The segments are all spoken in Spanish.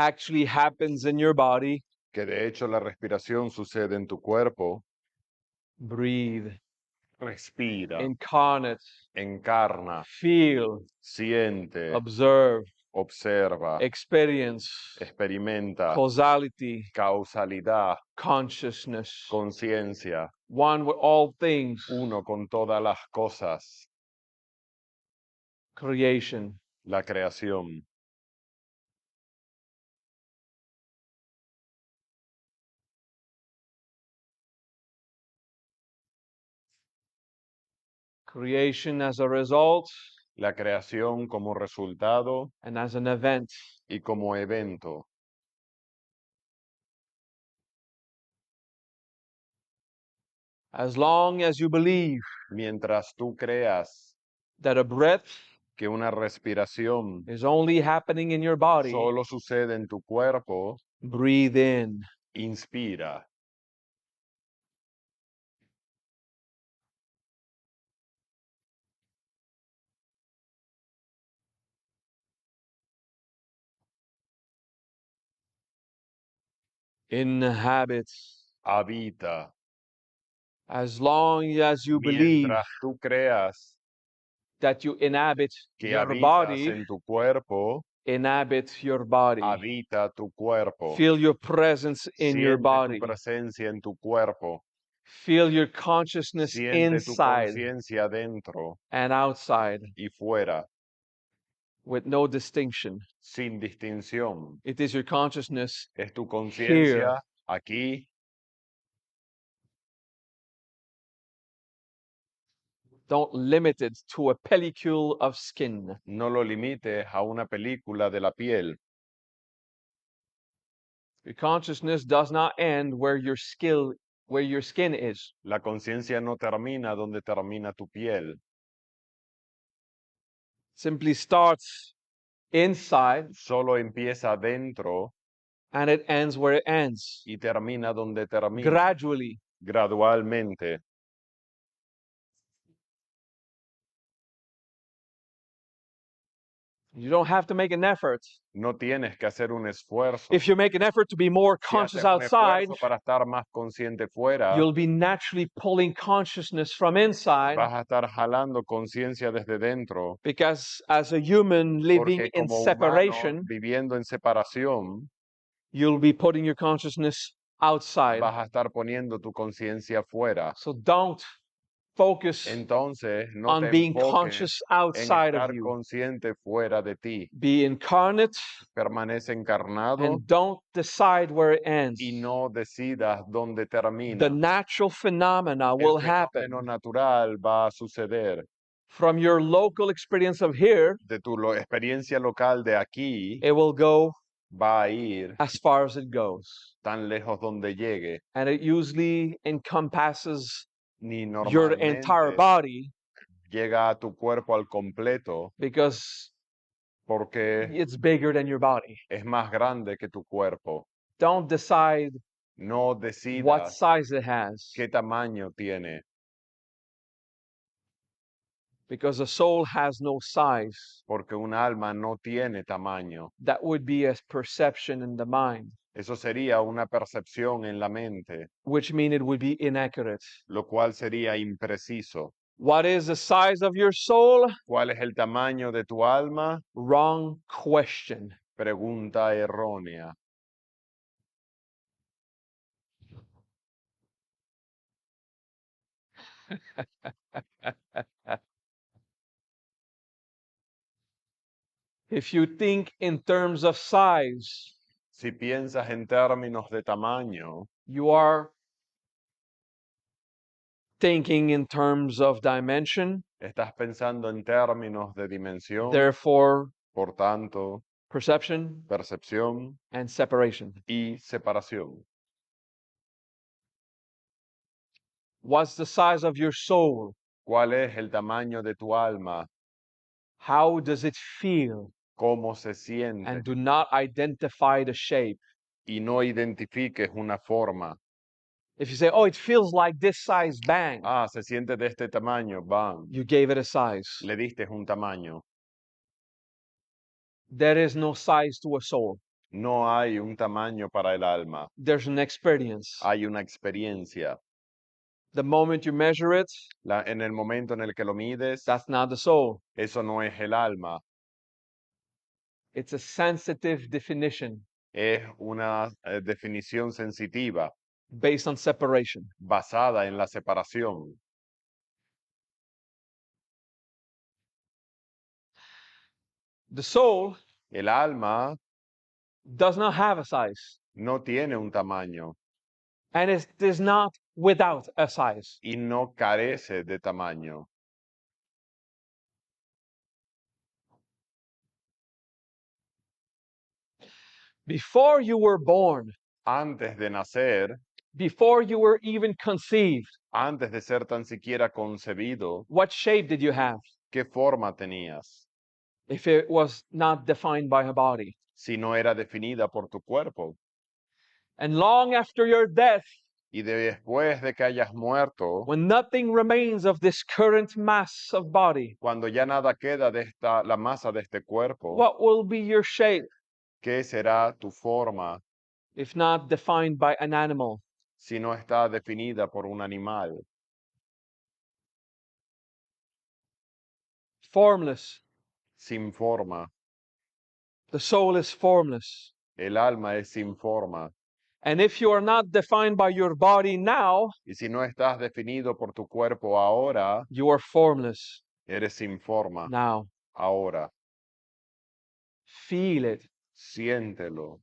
actually happens in your body, que de hecho la respiración sucede en tu cuerpo, breathe, respira, incarnate, encarna, feel, siente, observe, observa, experience, experimenta, causality, causalidad, consciousness, conciencia, one with all things, uno con todas las cosas, creation. la creación. Creation as a result La creación como resultado and as an event. y como evento. As long as you believe Mientras tú creas that a breath que una respiración is only happening in your body, solo sucede en tu cuerpo, breathe in. inspira. Inhabit. Habita. As long as you believe Mientras tú creas that you inhabit que your habitas body, en tu cuerpo, inhabit your body. habita tu cuerpo. Feel your presence in your Siente body. tu presencia en tu cuerpo. Feel your consciousness Siente tu inside conciencia dentro and outside y fuera, with no distinction. sin distinción. It is your consciousness Es tu here. conciencia aquí. Don't limit it to a pellicule of skin. No lo limites a una película de la piel. Your consciousness does not end where your skin is. La conciencia no termina donde termina tu piel. Simply starts inside Solo empieza dentro and it ends where it ends. y termina donde termina. Gradually. Gradualmente. You don't have to make an effort. No tienes que hacer un esfuerzo. If you make an effort to be more Si conscious haces un outside, esfuerzo para estar más consciente fuera, you'll be naturally pulling consciousness from inside, vas a estar jalando conciencia desde dentro. because as a human living Porque in como separation, humano, viviendo en separación, you'll be putting your consciousness outside. vas a estar poniendo tu conciencia fuera. So don't focus Entonces, no on te being enfoques conscious en outside of estar you. consciente fuera de ti. Be incarnate Permanece encarnado and don't decide where it ends. y no decidas dónde The termina. natural phenomena El will happen fenómeno natural va a suceder. from your local experience of here. De tu experiencia local de aquí, It will go va a ir as far as it goes, tan lejos donde llegue. and it usually encompasses Ni your entire normalmente body, llega a tu cuerpo al completo because porque it's bigger than your body. es más grande que tu cuerpo. Don't decide No what decidas size it has, qué tamaño tiene, because a soul has no size. porque un alma no tiene tamaño. That would be a perception in the mind, Eso sería una percepción en la mente, which means it would be inaccurate. lo cual sería impreciso. What is the size of your soul? ¿Cuál es el tamaño de tu alma? Wrong question. Pregunta errónea. If you think in terms of size, Si piensas en términos de tamaño, you are thinking in terms of dimension, estás pensando en términos de dimensión, therefore por tanto, perception percepción and separation. y separación. What's the size of your soul? ¿Cuál es el tamaño de tu alma? How does it feel? ¿Cómo se siente? And do not identify the shape. Y no identifiques una forma. If you say, oh, it feels like this size, bang, Ah, se siente de este tamaño, bam. you gave it a size. Le diste un tamaño. There is no size to a soul. No hay un tamaño para el alma, There's an experience. hay una experiencia. The moment you measure it, En el momento en el que lo mides, that's not the soul. eso no es el alma, It's a sensitive definition es una definición sensitiva based on separation. basada en la separación. The soul El alma does not have a size, no tiene un tamaño and it is not without a size. y no carece de tamaño. Before you were born, Antes de nacer, before you were even conceived, antes de ser tan siquiera concebido, what shape did you have ¿qué forma tenías? if it was not defined by a body? Si no era definida por tu cuerpo. And long after your death, Y después de que hayas muerto, when nothing remains of this current mass of body, cuando ya nada queda de la masa de este cuerpo, what will be your shape ¿qué será tu forma if not defined by an animal? si no está definida por un animal? Formless. Sin forma. The soul is formless. El alma es sin forma. And if you are not defined by your body now, Y si no estás definido por tu cuerpo ahora, you are formless eres sin forma now. ahora. Feel it. Siéntelo.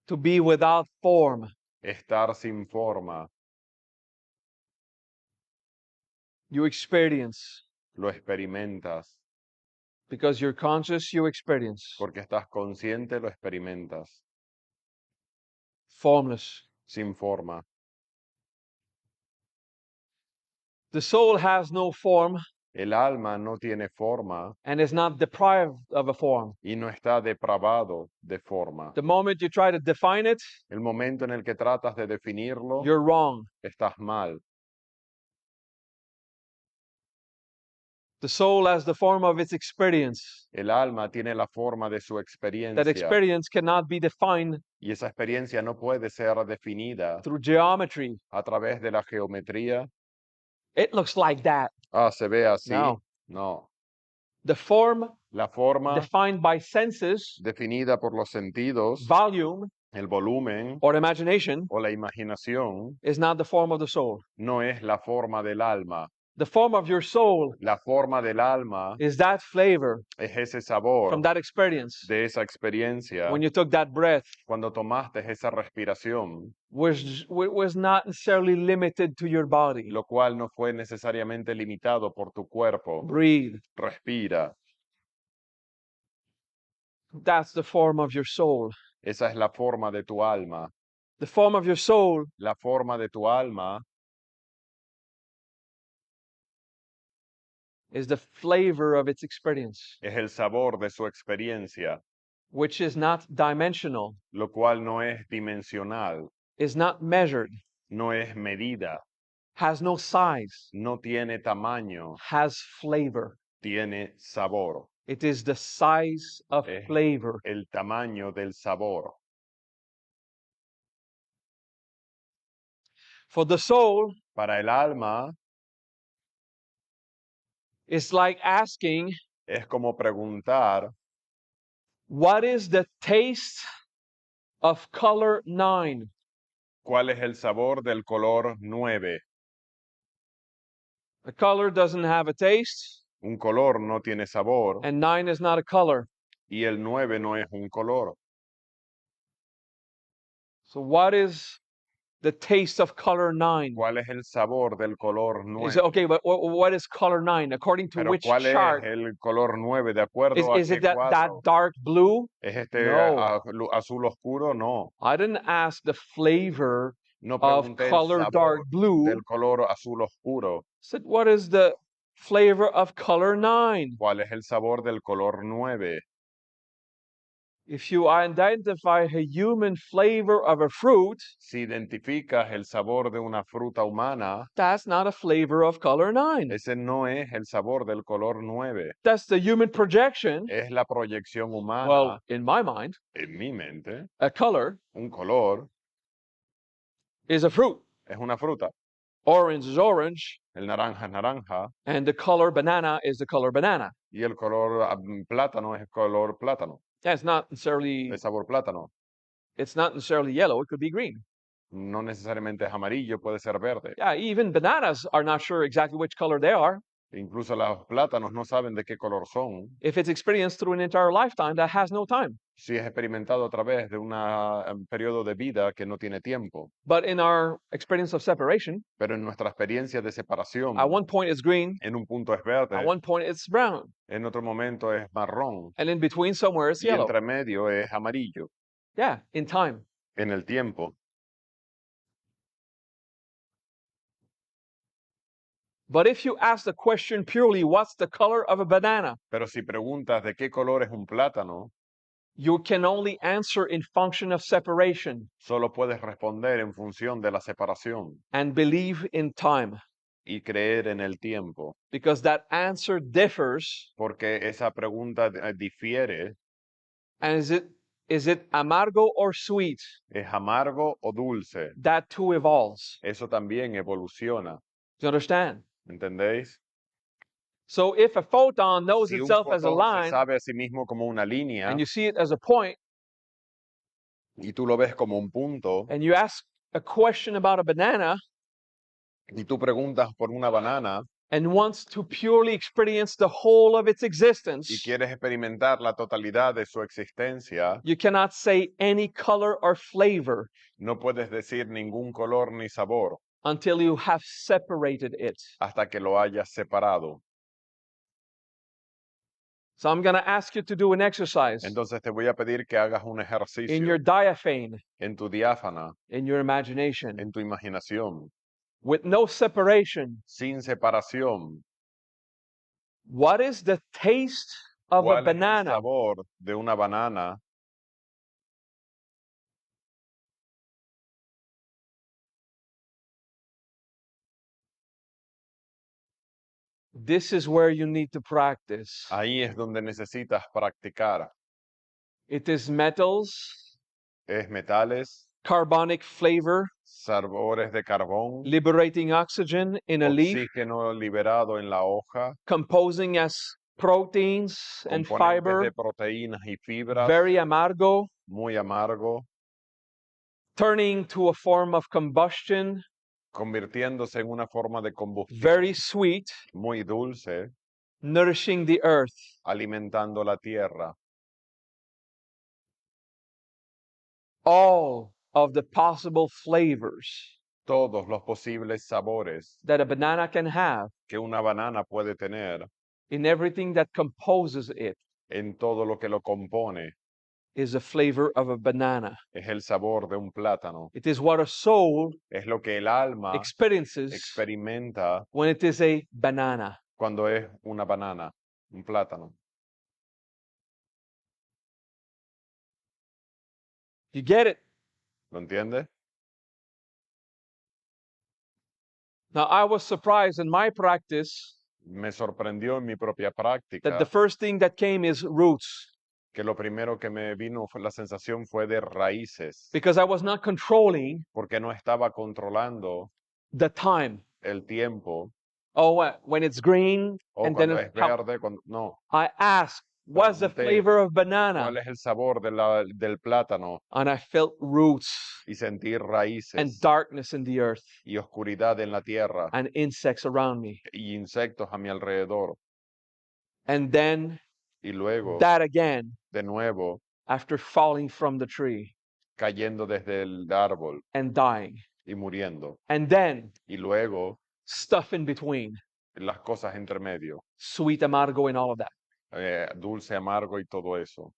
To be without form. Estar sin forma. You experience. Lo experimentas. Because you're conscious, you experience. Porque estás consciente, lo experimentas. Formless. Sin forma. The soul has no form. El alma no tiene forma. And is not deprived of a form. Y no está depravado de forma. The moment you try to define it, El momento en el que tratas de definirlo, you're wrong. estás mal. The soul has the form of its experience. El alma tiene la forma de su That experiencia. experience cannot be defined Y esa experiencia no puede ser definida through geometry. a través de la geometría. It looks like that. Ah, ¿se ve así? No. No. The form La forma defined by senses, definida por los sentidos, volume, el volumen or imagination o la imaginación is not the form of the soul. no es la forma del alma. The form of your soul La forma del alma is that flavor es ese sabor from that experience. de esa experiencia When you took that breath, cuando tomaste esa respiración, was not necessarily limited to your body. lo cual no fue necesariamente limitado por tu cuerpo. Breathe. Respira. That's the form of your soul. Esa es la forma de tu alma. The form of your soul La forma de tu alma is the flavor of its experience, es el sabor de su experiencia, which is not dimensional, lo cual no es dimensional, is not measured, no es medida, has no size, no tiene tamaño, has flavor. tiene sabor. It is the size of Es flavor. el tamaño del sabor. For the soul, Para el alma it's like asking, es como preguntar, what is the taste of color 9? ¿cuál es el sabor del color 9? A color doesn't have a taste, Un color no tiene sabor and 9 is not a color. y el 9 no es un color. So what is the taste of color 9? ¿Cuál es el sabor del color You 9? say, okay, but what is color 9? According to Pero which ¿cuál chart? es el color 9? ¿De acuerdo a Is qué it that cuadro? dark blue? ¿Es este No. azul oscuro? No. I didn't ask the flavor No of pregunté el color sabor dark blue. del color azul oscuro. I said, what is the flavor of color 9? ¿Cuál es el sabor del color 9? If you identify a human flavor of a fruit, Si identificas el sabor de una fruta humana, that's not a flavor of color 9. ese no es el sabor del color 9. That's the human projection. Es la proyección humana, Well, in my mind, en mi mente. a color Un color is a fruit. es una fruta. Orange is orange, El naranja es naranja. and the color banana is the color banana. Y el color plátano es el color plátano. Yeah, it's not necessarily El sabor plátano. yellow. It could be green. No necesariamente es amarillo, puede ser verde. Yeah, even bananas are not sure exactly which color they are. Incluso los plátanos no saben de qué color son. If it's experienced through an entire lifetime, that has no time. Si es experimentado a través de un periodo de vida que no tiene tiempo. But in our experience of separation, Pero en nuestra experiencia de separación, at one point it's green, en un punto es verde, at one point it's brown, en otro momento es marrón, and in between somewhere it's y yellow. entre medio es amarillo. Yeah, in time. En el tiempo. But if you ask the question purely, what's the color of a banana? Pero si preguntas de qué color es un plátano, You can only answer in function of separation solo puedes responder en función de la separación and believe in time, y creer en el tiempo, because that answer differs. porque esa pregunta difiere. And is it amargo or sweet? ¿Es amargo o dulce? That too evolves. Eso también evoluciona. Do you understand? ¿Entendéis? So if a photon knows Si un itself as a fotón se line sabe a sí mismo como una línea and you see it as a point, y tú lo ves como un punto and you ask a question about a banana y tú preguntas por una banana and wants to purely experience the whole of its y existence, quieres experimentar la totalidad de su existencia, you cannot say any color or flavor no puedes decir ningún color ni sabor until you have separated it. hasta que lo hayas separado. So I'm going to ask you to do an exercise Entonces te voy a pedir que hagas un in ejercicio your diaphane, en tu diáfana, in your imagination, en tu imaginación, with no separation. sin separación. What is the taste of a ¿Cuál es el banana? sabor de una banana? This is where you need to practice. Ahí es donde necesitas practicar. It is metals, Es metales, carbonic flavor, sabores de carbón, liberating oxygen in a leaf, oxígeno liberado en la hoja, composing as proteins and componentes fiber, de proteínas y fibras, very amargo, muy amargo, turning to a form of combustion, convirtiéndose en una forma de combustión very sweet, muy dulce, nourishing the earth. alimentando la tierra. All of the possible flavors Todos los posibles sabores that a banana can have que una banana puede tener in everything that composes it en todo lo que lo compone is a flavor of a banana. es el sabor de un plátano. It is what a soul Es lo que el alma experiences experimenta when it is a banana. cuando es una banana, un plátano. You get it? ¿Lo entiendes? Now, I was surprised in my practice Me sorprendió en mi propia that práctica the first thing that came is roots, que lo primero que me vino la sensación fue de raíces, because I was not controlling porque no estaba controlando the time. el tiempo, Oh, when it's green, o and then cuando es verde, no. I asked, what's the Pregunté, flavor of banana? ¿cuál es el sabor del plátano? And I felt roots Y sentí and raíces darkness in the earth y oscuridad en la tierra and insects around me. y insectos a mi alrededor. And then Y luego, that again, de nuevo, after falling from the tree cayendo desde el árbol and dying. y muriendo. And then Y luego, stuff in between, las cosas entre medio, sweet, amargo, and all of that. dulce, amargo y todo eso.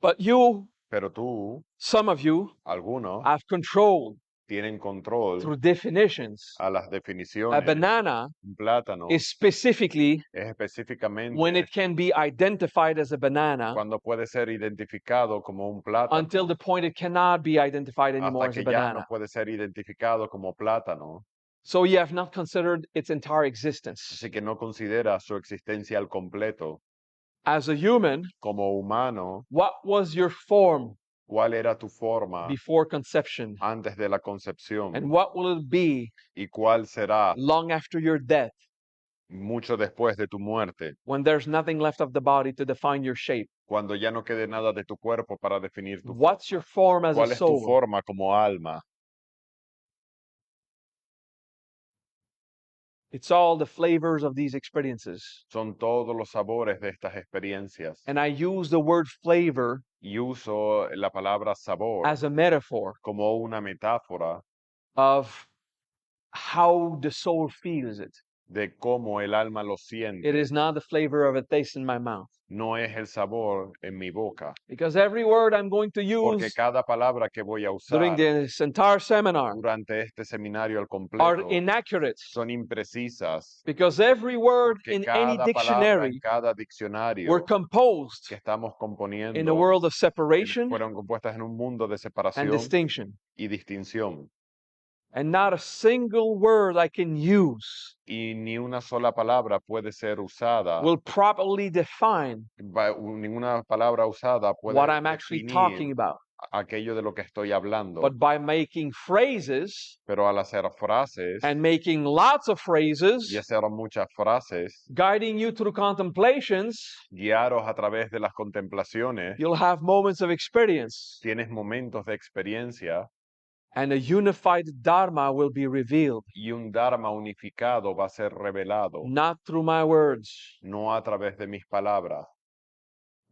But you, Pero tú, some of you, algunos, have controlled tienen control through definitions. a las A definiciones. banana Un plátano is specifically es when específicamente it can be identified as a banana cuando puede ser identificado como un plátano until the point it cannot be identified anymore hasta as a que ya no banana. puede ser identificado como plátano. So you have not considered its entire existence. Así que no considera su existencia al completo. As a human, Como humano, what was your form ¿cuál era tu forma before conception? antes de la concepción? And what will it be ¿Y cuál será long after your death, mucho después de tu muerte? when there's nothing left of the body to define your shape? Cuando ya no quede nada de tu cuerpo para definir tu forma. What's your form as a ¿Cuál es tu soul? forma como alma? It's all the flavors of these experiences. Son todos los sabores de estas experiencias. And I use the word flavor Y uso la palabra sabor as a metaphor como una metáfora of how the soul feels it. de cómo el alma lo It siente. is not the flavor of a taste in my mouth. No es el sabor en mi boca. Because every word I'm going to Porque use cada palabra que voy a during usar this entire seminar durante este seminario al are completo inaccurate. son imprecisas. Because every word Porque in any cada palabra en dictionary cada were diccionario composed que estamos in a componiendo world of separation fueron compuestas en un mundo de and separación distinction. y distinción. And not a single word I can use Y ni una sola palabra puede ser usada, will properly define ninguna palabra usada puede what I'm actually talking definir about. aquello de lo que estoy hablando. But by making phrases Pero al hacer frases and making lots of y phrases, hacer muchas frases, guiding you through contemplations, guiaros a través de las contemplaciones, you'll have moments of experience. tienes momentos de experiencia And a unified Dharma will be revealed, y un Dharma unificado va a ser revelado, not through my words, no a través de mis palabras,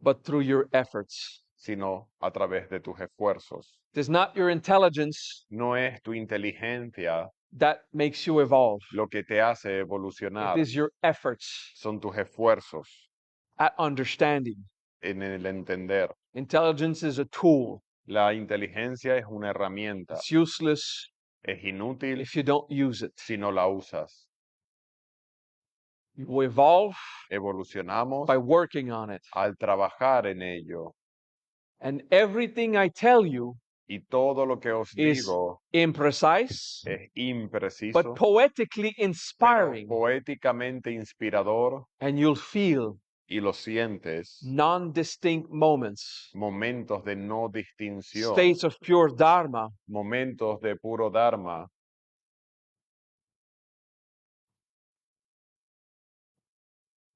but through your efforts. sino a través de tus esfuerzos. It is not your intelligence No es tu inteligencia that makes you evolve. lo que te hace It evolucionar, is your efforts son tus esfuerzos at understanding. en el entender. Intelligence is a tool. La inteligencia es una herramienta, It's useless es inútil if you don't use it. si no la usas. You evolve Evolucionamos by working on it. al trabajar en ello. And everything I tell you Y todo lo que os is digo imprecise, es impreciso, but poetically pero inspiring. poéticamente inspirador, And you'll feel y lo sientes, non-distinct moments, momentos de no distinción, states of pure Dharma, momentos de puro Dharma,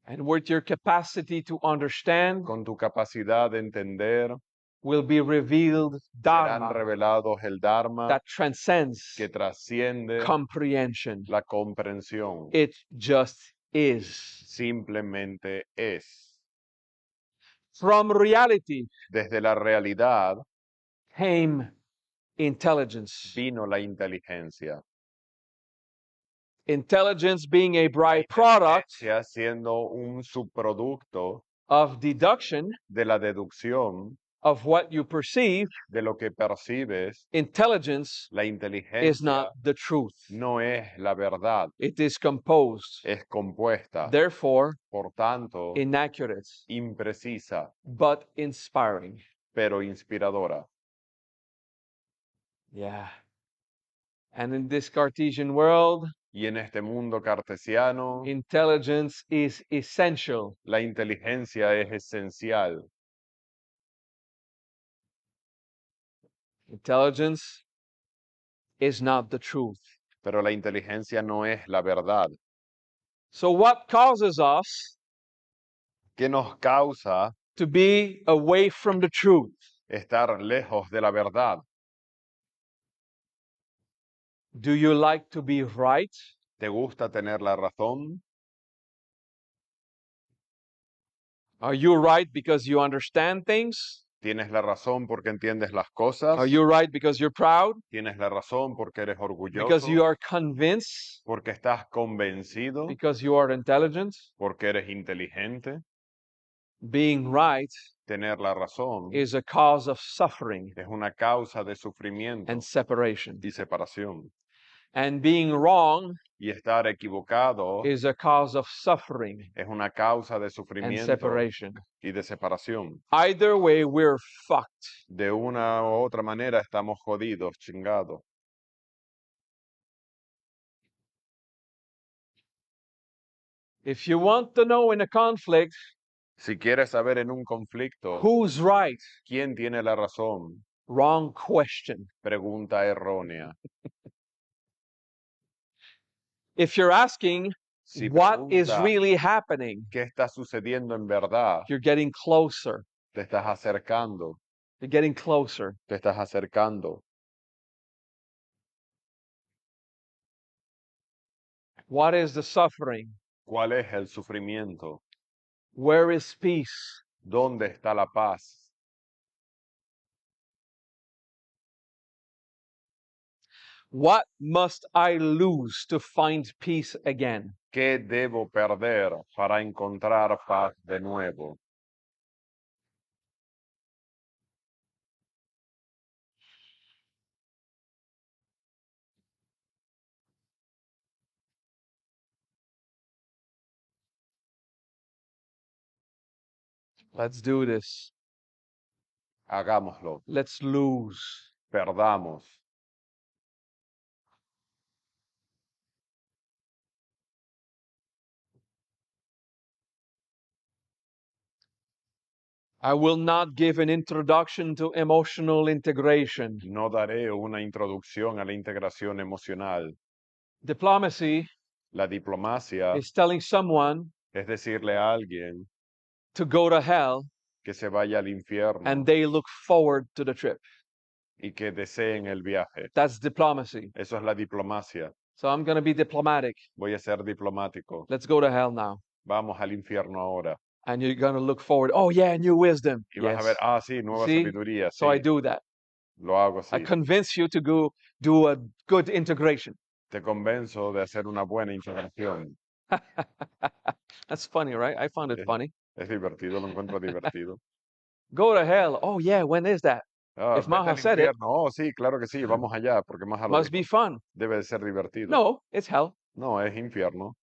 and with your capacity to understand con tu capacidad de entender, will be revealed serán Dharma revelados el Dharma that transcends que trasciende comprehension. la comprensión. It just is. Simplemente es. From reality Desde la realidad came intelligence. vino la inteligencia. Intelligence being a byproduct Inteligencia siendo un subproducto of deduction de la deducción of what you perceive. de lo que percibes. Intelligence La is inteligencia not the truth. no es la verdad, It is composed, es compuesta, therefore por tanto, inaccurate, imprecisa, but inspiring. pero inspiradora. Yeah. And in this Cartesian world, Y en este mundo cartesiano, intelligence is essential. la inteligencia es esencial. Intelligence is not the truth. Pero la inteligencia no es la verdad. So what causes us ¿Qué nos causa to be away from the truth? estar lejos de la verdad? Do you like to be right? ¿Te gusta tener la razón? Are you right because you understand things? ¿Tienes la razón porque entiendes las cosas? Are you right because you're proud? ¿Tienes la razón porque eres Because you orgulloso? are convinced? ¿Porque estás convencido? Because you are intelligent? ¿Porque eres inteligente? Being right Tener la razón is a cause of suffering es una causa de sufrimiento and separation. y separación. And being wrong Y estar equivocado is a cause of suffering es una causa de and sufrimiento separation. y de separación. Either way, we're fucked. De una u otra manera estamos jodidos, chingados. If you want to know in a conflict Si quieres saber en un conflicto who's right, quién tiene la razón, wrong question. pregunta errónea. If you're asking Si what is pregunta really happening, qué está sucediendo en verdad, you're getting closer. te estás acercando, You're getting closer. te estás acercando. What is the suffering? ¿Cuál es el sufrimiento? Where is peace? ¿Dónde está la paz? What must I lose to find peace again? ¿Qué debo perder para encontrar paz de nuevo? Let's do this. Hagámoslo, Let's lose. perdamos. I will not give an introduction to emotional integration. No daré una introducción a la integración emocional. Diplomacy La diplomacia is telling someone es decirle a alguien to go to hell que se vaya al infierno and they look forward to the trip. y que deseen el viaje. That's diplomacy. Eso es la diplomacia. So I'm going to be diplomatic. Voy a ser diplomático. Let's go to hell now. Vamos al infierno ahora. And you're going to look forward. Oh, yeah, new wisdom. Y vas a ver, Yes. sí, nueva See? sabiduría. So I Sí, do that. lo hago I así. convince you to go do a good integration. Te convenzo de hacer una buena integración. That's funny, right? I found it Es, funny. es divertido, lo encuentro divertido. Go to hell. Oh, yeah, when is that? If Vete Maha al said it, infierno. Oh, sí, claro que sí, vamos allá, porque Maha lo must be dijo. fun. Debe de ser divertido. No, it's hell. No, es infierno.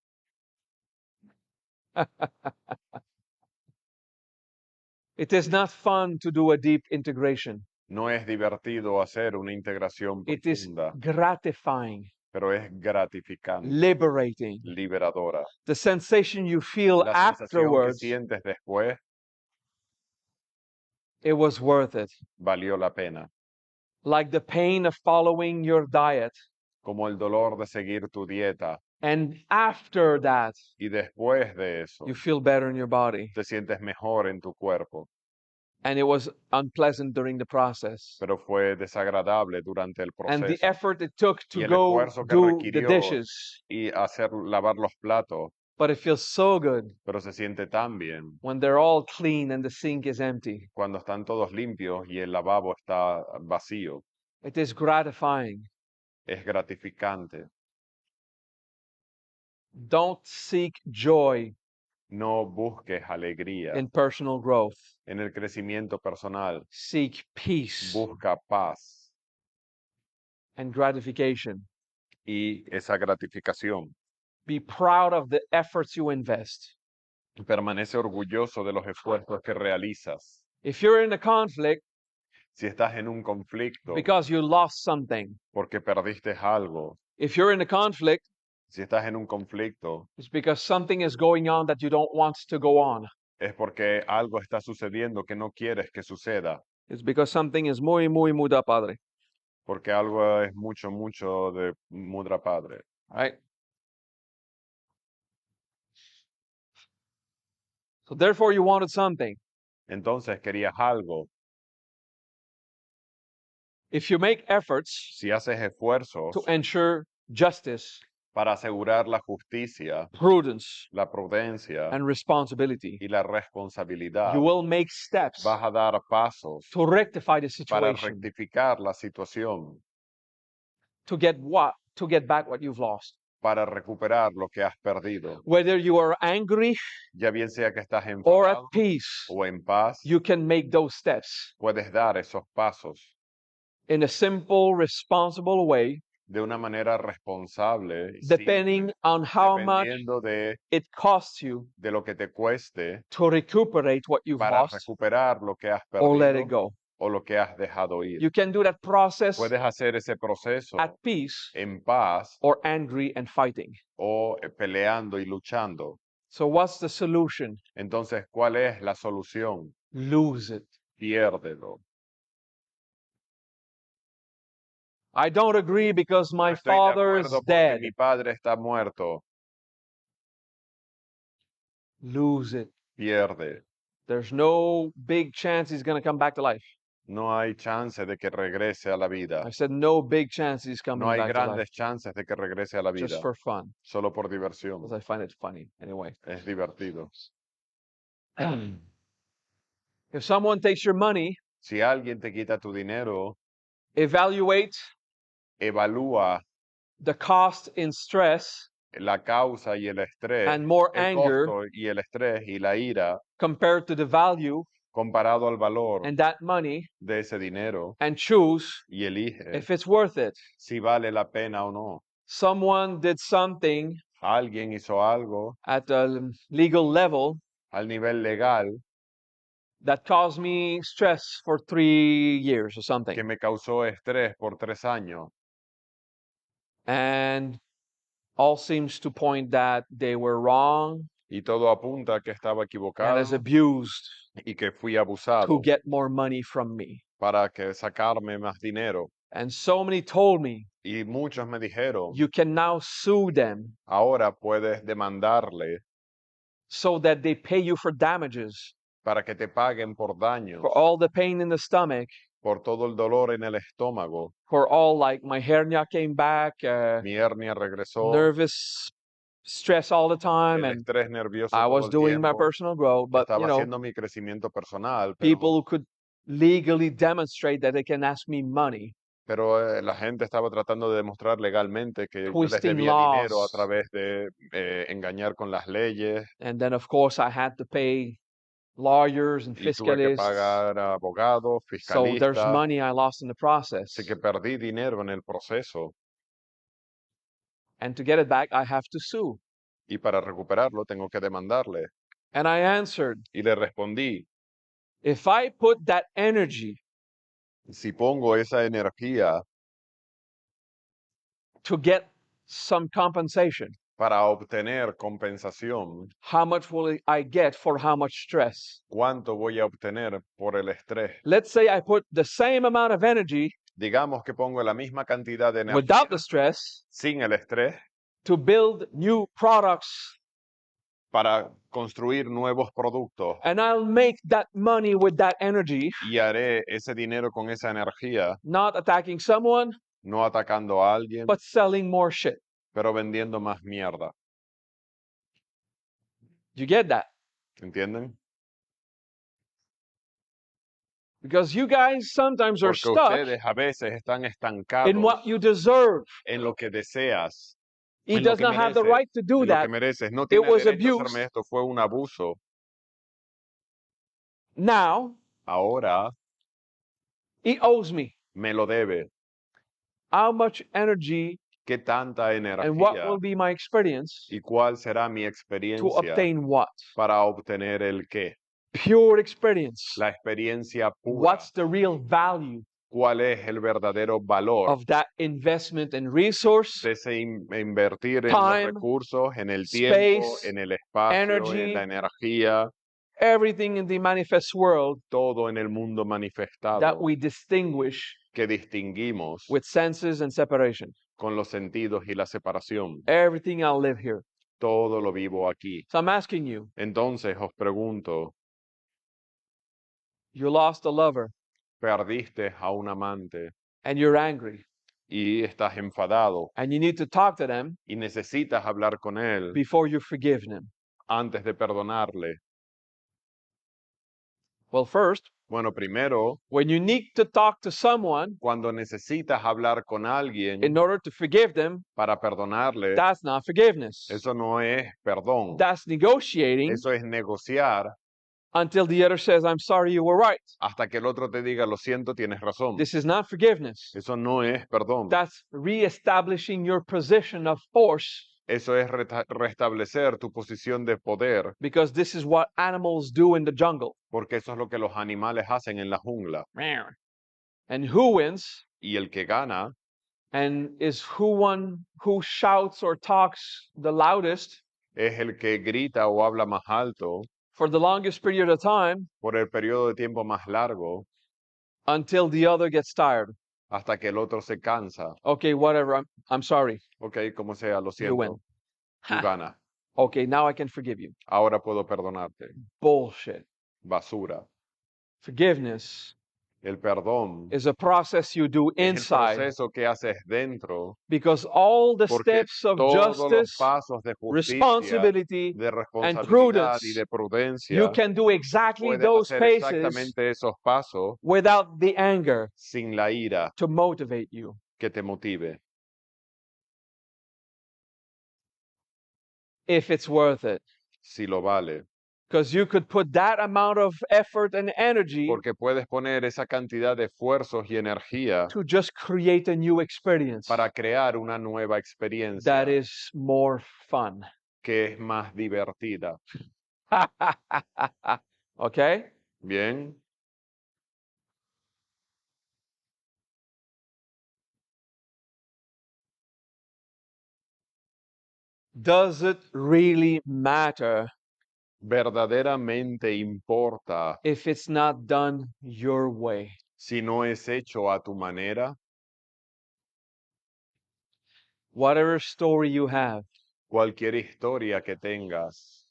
It is not fun to do a deep integration. No es divertido hacer una integración It is profunda, gratifying, pero es gratificante, liberating. liberadora. The sensation you feel La sensación que afterwards, sientes después it was worth it. valió la pena. Like the pain of following your diet. Como el dolor de seguir tu dieta. And after that, Y después de eso, you feel better in your body. te sientes mejor en tu cuerpo. And it was unpleasant during the process. Pero fue desagradable durante el And the proceso. effort it took Y to el go esfuerzo que do the requirió dishes. y lavar los platos, But it feels so good pero se siente tan bien when they're all clean and the sink is empty. cuando están todos limpios y el lavabo está vacío. It is gratifying. Es gratificante. Don't seek joy No busques alegría in personal growth. en el crecimiento personal. Seek peace Busca paz and gratification. y esa gratificación. Be proud of the efforts you invest. Permanece orgulloso de los esfuerzos que realizas. If you're in a conflict Si estás en un conflicto because you lost something, porque perdiste algo, if you're in a conflict, si estás en un conflicto it's because something is going on that you don't want to go on. es porque algo está sucediendo que no quieres que suceda, It's because something is muy muda, padre. porque algo es mucho, mucho de mudra padre. Right? So therefore you wanted something. Entonces querías algo. If you make efforts Si haces esfuerzos to ensure justice, para asegurar la justicia, prudence, la prudencia and responsibility, y la responsabilidad, you will make steps vas a dar pasos to rectify the para situation, rectificar la situación, to get what? To get back what you've lost. para recuperar lo que has perdido. Whether you are angry Ya bien sea que estás or at enfadado peace, o en paz, you can make those steps puedes dar esos pasos in a simple, responsible way, de una manera responsable, depending on how much dependiendo it costs you de lo que te cueste to recuperate what you've para lost recuperar lo que has or let it perdido go. o lo que has dejado ir. You can do that process Puedes hacer ese proceso at peace en paz or angry and fighting. o peleando y luchando. So what's the solution? Entonces, ¿cuál es la solución? Lose it. Piérdelo. I don't agree because No my estoy de father is acuerdo porque dead. mi padre está muerto. Lose it. Pierde. There's no big chance he's going to come back to life. No hay chance de que regrese a la vida. I said no big chance he's No coming hay back to life. grandes chances de que regrese a la vida. Just for fun. Solo por diversión. Because I find it funny. Anyway. Es divertido. If someone takes your money, Si alguien te quita tu dinero, evaluate evalúa the cost in stress la causa y el estrés, and more el anger costo y el estrés y la ira compared to the value comparado al valor and that money de ese dinero and choose y elige if it's worth it. si vale la pena o no. Someone did something Alguien hizo algo at a legal level al nivel legal that caused me stress for 3 years or something. que me causó estrés por 3 años. And all seems to point that they were wrong Y todo apunta a que estaba and equivocado as abused y que fui to abusado get more money from me. para que sacarme más dinero. And so many told me, Y muchos me dijeron, you can now sue them ahora puedes demandarle so that they pay you for damages, para que te paguen por daños, for all the pain in the stomach, por todo el dolor en el estómago. for all like my hernia came back, Mi hernia regresó, nervous stress all the time, el and estrés nervioso I todo was el doing my tiempo. personal growth. But Estaba haciendo mi crecimiento personal, pero, people who could legally demonstrate that they can ask me money, la gente estaba tratando de demostrar legalmente que yo les twisting debía dinero a laws, través de engañar con las leyes and then of course I had to pay lawyers and y tuve que fiscalists. pagar a abogados, So there's fiscalistas, money I lost in the process. así que perdí dinero en el proceso And to get it back, I have to sue. y para recuperarlo tengo que demandarle. And I answered, Y le respondí, if I put that energy si pongo esa energía to get some compensation, para obtener compensación, how much will I get for how much stress? ¿cuánto voy a obtener por el estrés? Let's say I put the same amount of energy Digamos que pongo la misma cantidad de energía without the stress sin el estrés to build new products, para construir nuevos productos and I'll make that money with that energy, y haré ese dinero con esa energía, not attacking someone, no atacando a alguien, but selling more shit. pero vendiendo más mierda. You get that? ¿Entienden? Because you guys sometimes are Porque stuck ustedes a veces están in estancados what you deserve. en lo que deseas, He en lo does que not have the mereces, right to do en lo que that. mereces. No It tiene was derecho a abuse. hacerme esto, fue un abuso. Now Ahora he owes me. me lo debe. How much energy ¿Qué tanta and what energía will be my experience y cuál será mi to experiencia obtain what? para obtener el qué? Pure experience. La experiencia pura. What's the real value ¿Cuál es el verdadero valor of that investment and resource, de ese invertir en los time, recursos, en el tiempo, space, en el espacio, energy, en la energía, everything in the manifest world todo en el mundo that manifestado we distinguish que distinguimos with senses and separation? con los sentidos y la separación? Everything I live here. Todo lo vivo aquí. So I'm asking you, Entonces os pregunto, you lost a lover perdiste a un amante and you're angry y estás enfadado and you need to talk to them y necesitas hablar con él before you forgive them. antes de perdonarle. Well, first, Bueno, primero, when you need to talk to someone cuando necesitas hablar con alguien in order to forgive them, para perdonarle, that's not forgiveness. eso no es perdón. That's negotiating Eso es negociar until the other says, I'm sorry, you were right. hasta que el otro te diga, lo siento, tienes razón. This is not forgiveness. Eso no es perdón. That's reestablishing your position of force, Eso es restablecer tu posición de poder, because this is what animals do in the jungle. porque eso es lo que los animales hacen en la jungla. And who wins Y el que gana and is who shouts or talks the loudest es el que grita o habla más alto for the longest period of time por el periodo de tiempo más largo until the other gets tired. hasta que el otro se cansa. Okay, whatever. I'm sorry. Ok, como sea, lo You win. siento. Tú Ha. ganas. Okay, now I can forgive you. Ahora puedo perdonarte. Bullshit. Basura. Forgiveness El perdón is a process you do es el inside, proceso que haces dentro, because all the porque steps of todos los justice, pasos de justicia, responsibility, de and responsabilidad y prudence, de prudencia, you can do exactly puedes those hacer paces exactamente esos pasos without the anger sin la ira to motivate you. que te motive, If it's worth it. si lo vale. Because you could put that amount of effort and energy Porque puedes poner esa cantidad de esfuerzos y energía to just create a new experience para crear una nueva experiencia that is more fun. que es más divertida. Okay? Bien, Does it really matter verdaderamente importa if it's not done your way? si no es hecho a tu manera. Whatever story you have, Cualquier historia que tengas.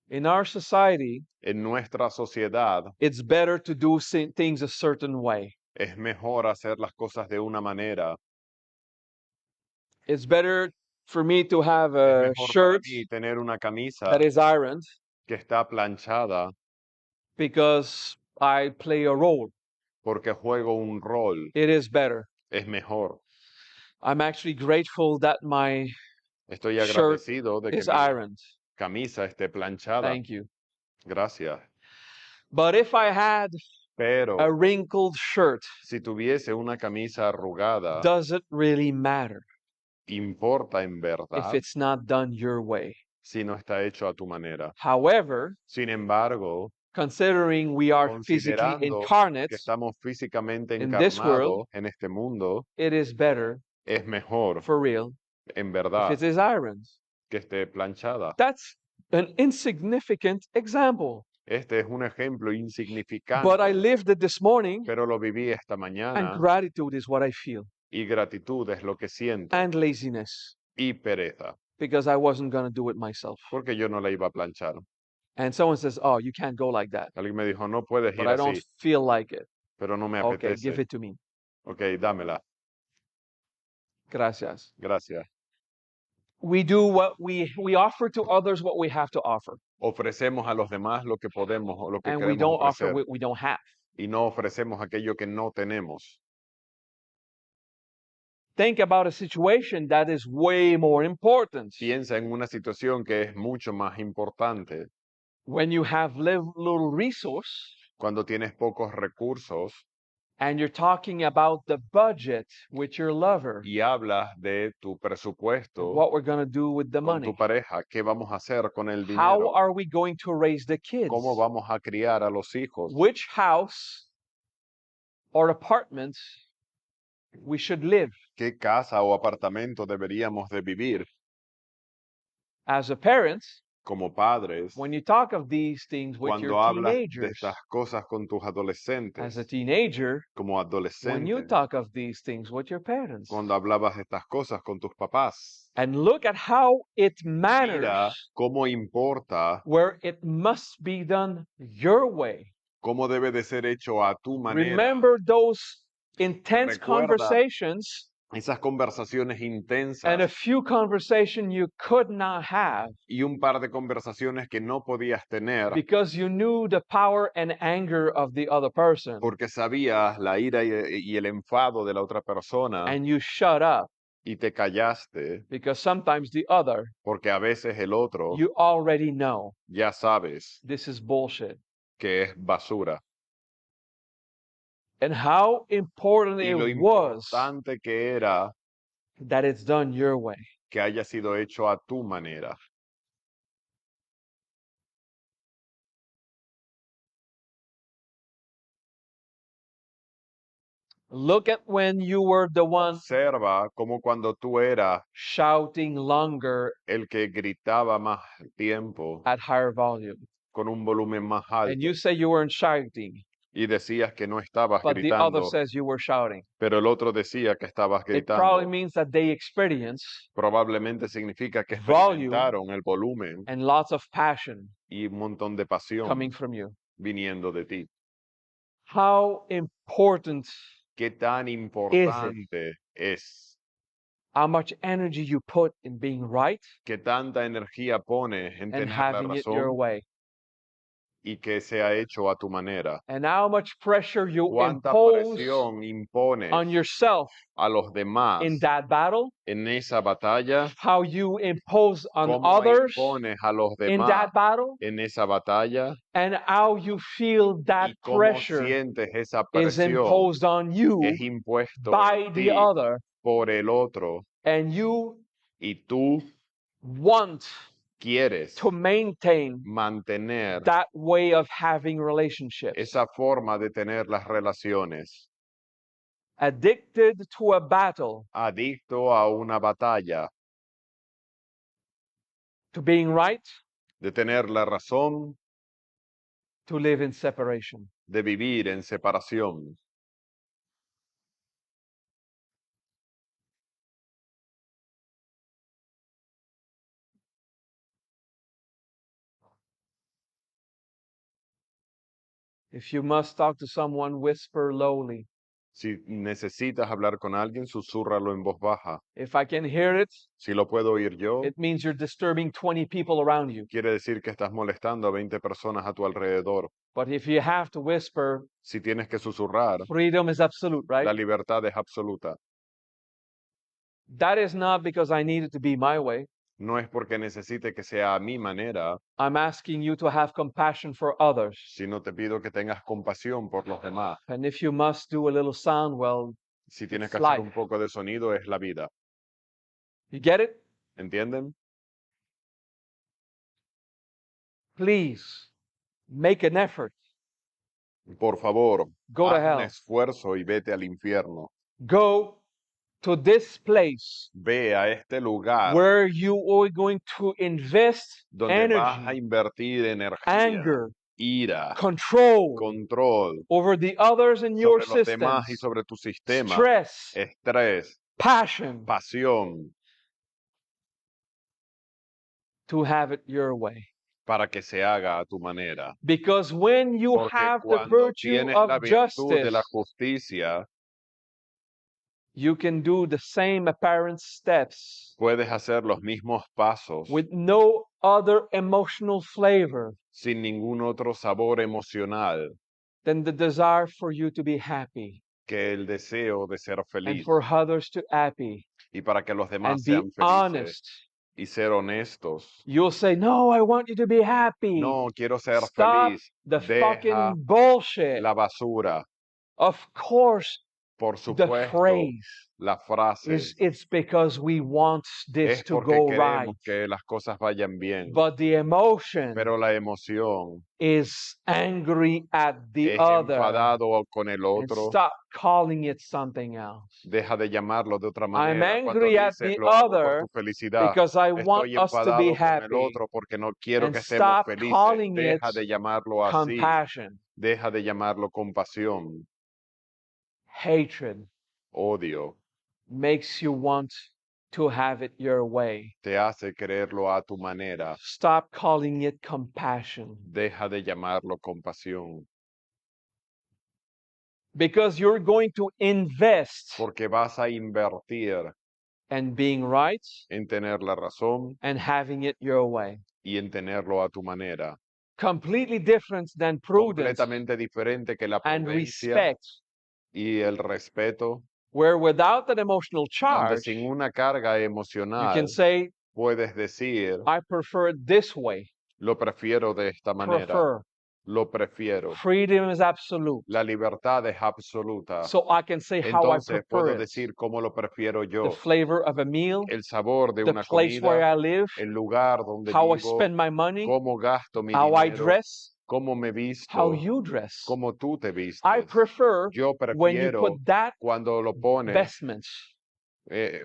in our society, En nuestra sociedad it's better to do things a certain way. es mejor hacer las cosas de una manera. It's better for me to have Es a mejor para shirt mí tener una camisa that is ironed que está planchada because I play a role. porque juego un rol. It is better. Es mejor. I'm actually grateful that my Estoy shirt agradecido de que is mi ironed. camisa esté planchada. Thank you. Gracias. But if I had Pero a wrinkled shirt, si tuviese una camisa arrugada, does it really matter importa en if verdad it's not done your way? si no está hecho a tu manera. However, Sin embargo, considering we are physically considerando incarnate que estamos físicamente in this world, encarnados en este mundo, it is better es mejor, for real en if verdad, it is ironed. que esté planchada. That's an insignificant example. Este es un ejemplo But I insignificante, lived it this morning, pero lo viví esta and mañana gratitude is what I feel, y gratitud es lo que siento and laziness, y pereza, because I wasn't going to do it myself. porque yo no la iba a planchar. And someone says, oh, you can't go like that. Alguien me dijo, no puedes But ir I don't así, feel like it. pero no me Okay, apetece. give it to me. Ok, dámela. Gracias. Gracias. We do what we offer to others what we have to offer. Ofrecemos a los demás lo que podemos o lo que And we queremos don't offer ofrecer what we don't have. y no ofrecemos aquello que no tenemos. Think about a situation that is way more important. Piensa en una situación que es mucho más importante. When you have little resource Cuando tienes pocos recursos and you're talking about the budget with your lover, y hablas de tu presupuesto what we're going to do with the con tu money. pareja, ¿qué vamos a hacer con el How dinero? are we going to raise the kids? ¿Cómo vamos a criar a los hijos? Which house or apartment we should live? ¿Qué casa o apartamento deberíamos de vivir? As a parent, Como padres, when you talk of these things with cuando your hablas de teenagers, estas cosas con tus as a adolescentes, teenager, como when you adolescente, talk of these things with your parents, cuando hablabas de estas cosas con tus papás, and look at how it mira matters cómo importa, where it must be done your way. cómo debe de ser hecho a tu manera. Remember those intense Recuerda conversations esas conversaciones and a intensas few conversations you could not have y un par de conversaciones que no podías tener because you knew the power and anger of the other person porque sabías la ira y el enfado de la otra persona and you shut up y te callaste because sometimes the other, porque a veces el otro you already know ya sabes this is bullshit. que es basura. And how important Y it lo was importante que era that it's done your way. que haya sido hecho a tu manera. Look at when you were the one Observa como cuando tú eras shouting longer el que gritaba más tiempo at higher volume. con un volumen más And alto you say you weren't shouting, y decías que no estabas but the other gritando, says you were shouting. pero el otro decía que estabas It probably gritando. means that they experience Probablemente significa que volume experimentaron el volumen and lots of passion y un montón de pasión coming from you. viniendo de ti. How important, ¿Qué tan importante es? how much energy you put in being right ¿Qué tanta energía pones en and tener la having it your razón way? y que sea hecho a tu manera? And how much pressure you ¿Cuánta impose presión impones on yourself a los demás in that battle, en esa batalla? how you impose on ¿Cómo others impones a los in demás that battle, en esa batalla? and how you feel that ¿Y cómo pressure sientes esa is presión imposed on you es impuesto by en the ti other, por el otro and you y tú want quieres to maintain mantener that way of having relationships? esa forma de tener las relaciones? Addicted to a battle, Adicto a una batalla, to being right, de tener la razón, to live in separation. de vivir en separación. If you must talk to someone, whisper lowly. Si necesitas hablar con alguien, susúrralo en voz baja. If I can hear it, Si lo puedo oír yo, it means you're disturbing 20 people around you. quiere decir que estás molestando a 20 personas a tu alrededor. But if you have to whisper, Si tienes que susurrar, freedom is absolute, right? la libertad es absoluta. That is not because I need it to be my way. No es porque necesite que sea a mi manera, I'm asking you to have compassion for others. sino te pido que tengas compasión por los demás. And if you must do a little sound, well, Si tienes it's que hacer life. un poco de sonido, es la vida. You get it? ¿Entienden? Please make an effort. Por favor, Go to haz un hell. esfuerzo y vete al infierno. Go to this place Ve a este lugar where you are going to invest donde vas a energy, invertir energía, anger, ira, control control over the others in your sobre los demás systems, y sobre tu sistema, stress, estrés, passion, pasión, to have it your way. para que se haga a tu manera. Because when you Porque have the cuando virtue tienes la of virtud de la justice, justicia, you can do the same apparent steps puedes hacer los mismos pasos with no other emotional flavor sin ningún otro sabor emocional than the desire for you to be happy que el deseo de ser and feliz for others to happy y para que los demás and be sean felices honest. y ser honestos. You'll say, no, I want you to be happy. No, quiero ser Stop feliz. the Deja fucking bullshit. la basura. Of course, Por the supuesto, phrase la frase is it's because we want this es to porque go queremos right. que las cosas vayan bien. But the emotion Pero la emoción is angry at the es other. enfadado con el And otro. stop calling it something else. Deja de llamarlo de otra I'm manera. Cuando angry at dices the lo hago por other tu felicidad, because I want estoy us to be enfadado con el happy. otro porque no quiero And que estemos stop felices. calling it Deja de llamarlo así. compassion. Deja de llamarlo compasión. Hatred Odio makes you want to have it your way. te hace quererlo a tu manera. Stop calling it compassion. Deja de llamarlo compasión. Because you're going to invest porque vas a invertir in being right en tener la razón and having it your way. y en tenerlo a tu manera. Completely different than prudence Completamente diferente que la and prudencia respect, y el respeto, where without that emotional donde charge, sin una carga you can emocional say, puedes decir, I prefer it this way. lo prefiero de esta manera, Prefer. lo prefiero. Freedom is absolute. La libertad es absoluta. So I can say how I Entonces prefer puedo it. decir cómo lo prefiero The yo. flavor of a meal, El sabor de the una place where comida, I live, el lugar donde how I vivo, spend my money, cómo gasto mi how I dinero, dress, cómo me how visto, you dress. cómo tú te I vistes. prefer Yo when you put prefiero that cuando lo pones, vestments. eh,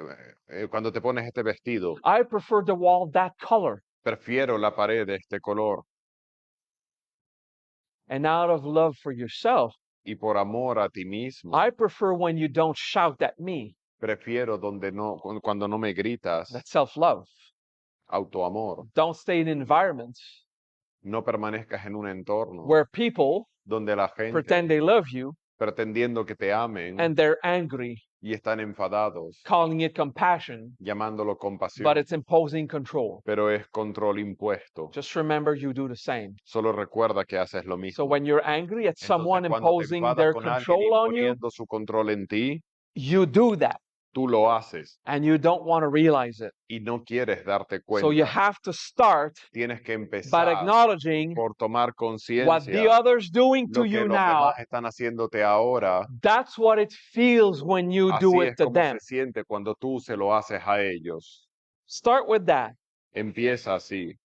cuando te pones este vestido. I prefer the wall that color. Prefiero la pared de este color. And out of love for yourself, Y por amor a ti mismo, I prefer when you don't shout at me. prefiero cuando no me gritas, That's self-love. autoamor. Don't stay in environments No permanezcas en un entorno where people donde la gente, pretend they love you pretendiendo que te amen and they're angry, y están enfadados, calling it compassion, llamándolo but compasión, it's imposing control. pero es control impuesto. Just remember you do the same. Solo recuerda que haces lo So mismo. when you're angry at Entonces, someone cuando te imposing enfadas their con alguien control on you, imponiendo su control en ti, you do that tú lo haces and you don't want to realize it. y no quieres darte So you cuenta. have to start Tienes que by empezar acknowledging por tomar what the conciencia other's doing to lo que you los now. demás están haciéndote ahora. That's what it feels when you do Así it es to como them. se siente cuando tú se lo haces a ellos. Start with that. Empieza así.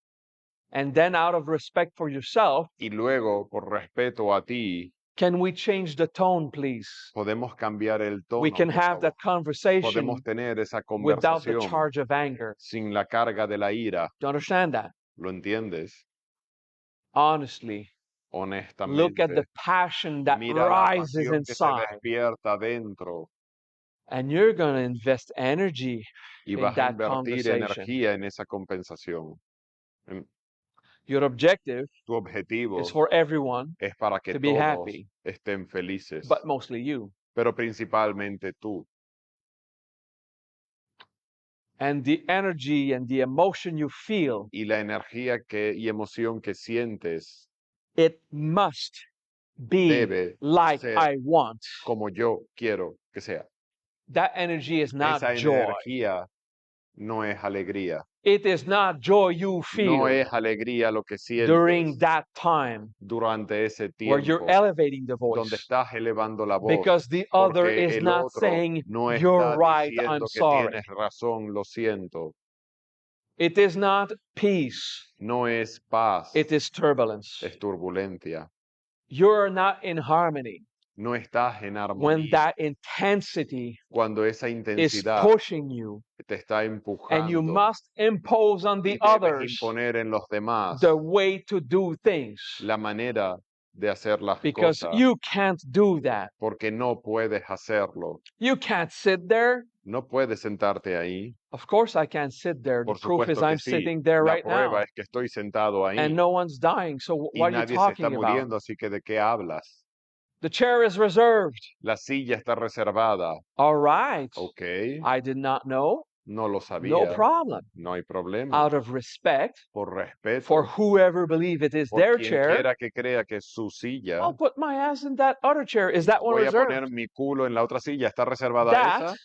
And then out of respect for yourself, Y luego, por respeto a ti, can we change the tone, please? podemos cambiar el tono. We can por have that favor. conversation Podemos tener esa without the conversación charge of anger. sin la carga de la ira. Do you understand that? ¿Lo entiendes? Honestly, look at the Honestamente, passion that mira la rises pasión que se inside, despierta dentro and you're going to invest energy y in vas a that invertir conversation. energía en esa compensación. Your objective Tu objetivo is for everyone es para que to be todos happy, estén felices, but mostly you. pero principalmente tú. And the energy and the emotion you feel, Y la energía y emoción que sientes it must be debe like ser I want. como yo quiero que sea. That energy is not Esa joy. energía no es alegría. It is not joy you No feel es alegría lo que during sientes that time durante ese where you're tiempo elevating the donde voice, estás elevando la voz, because the other porque is el not otro saying, no you're está right, I'm diciendo que sorry. tienes razón, lo siento. It is not peace, No es paz, it is turbulence. es turbulencia. You're not in harmony No estás en when armonía that intensity cuando esa is intensidad pushing you, te está and you empujando must impose on y the debes others imponer en los demás the way to do things, la manera de hacer las because cosas, you can't do that. porque no puedes hacerlo. You can't sit there. No puedes sentarte ahí. Of course I can't sit there. The Por proof is supuesto que I'm sí. sitting there La right prueba now, es que estoy sentado ahí and no one's dying. So y what are you nadie se está talking about? muriendo, así que ¿de qué hablas? The chair is reserved. La silla está reservada. All right. Ok, I did not know. no lo No sabía. problem. No hay problema. Out of respect Por respeto for whoever believe it is por their quien chair, quiera que crea que es su silla, I'll put my ass in that other chair. Is that one voy a reserved? poner mi culo en la otra silla. ¿Está reservada That esa?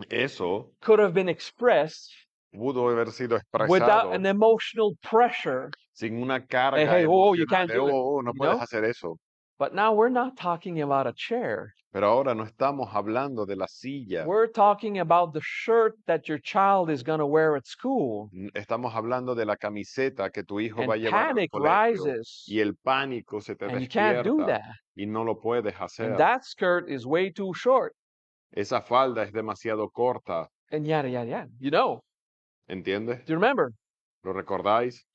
Eso could have been expressed pudo haber sido without expresado an emotional pressure. sin una carga Hey, whoa, you emocional can't de, do it. no You puedes know? hacer eso. But now we're not talking about a chair. Pero ahora no estamos hablando de la silla. We're talking about the shirt that your child is going to wear at school. Estamos hablando de la camiseta que tu hijo va a And llevar al panic colegio. rises. Y el pánico se te And you can't do despierta that. y no lo puedes hacer. And that skirt is way too short. Esa falda es demasiado corta. And yada, yada, yada. You know. ¿Entiendes? Do you remember? ¿Lo recordáis?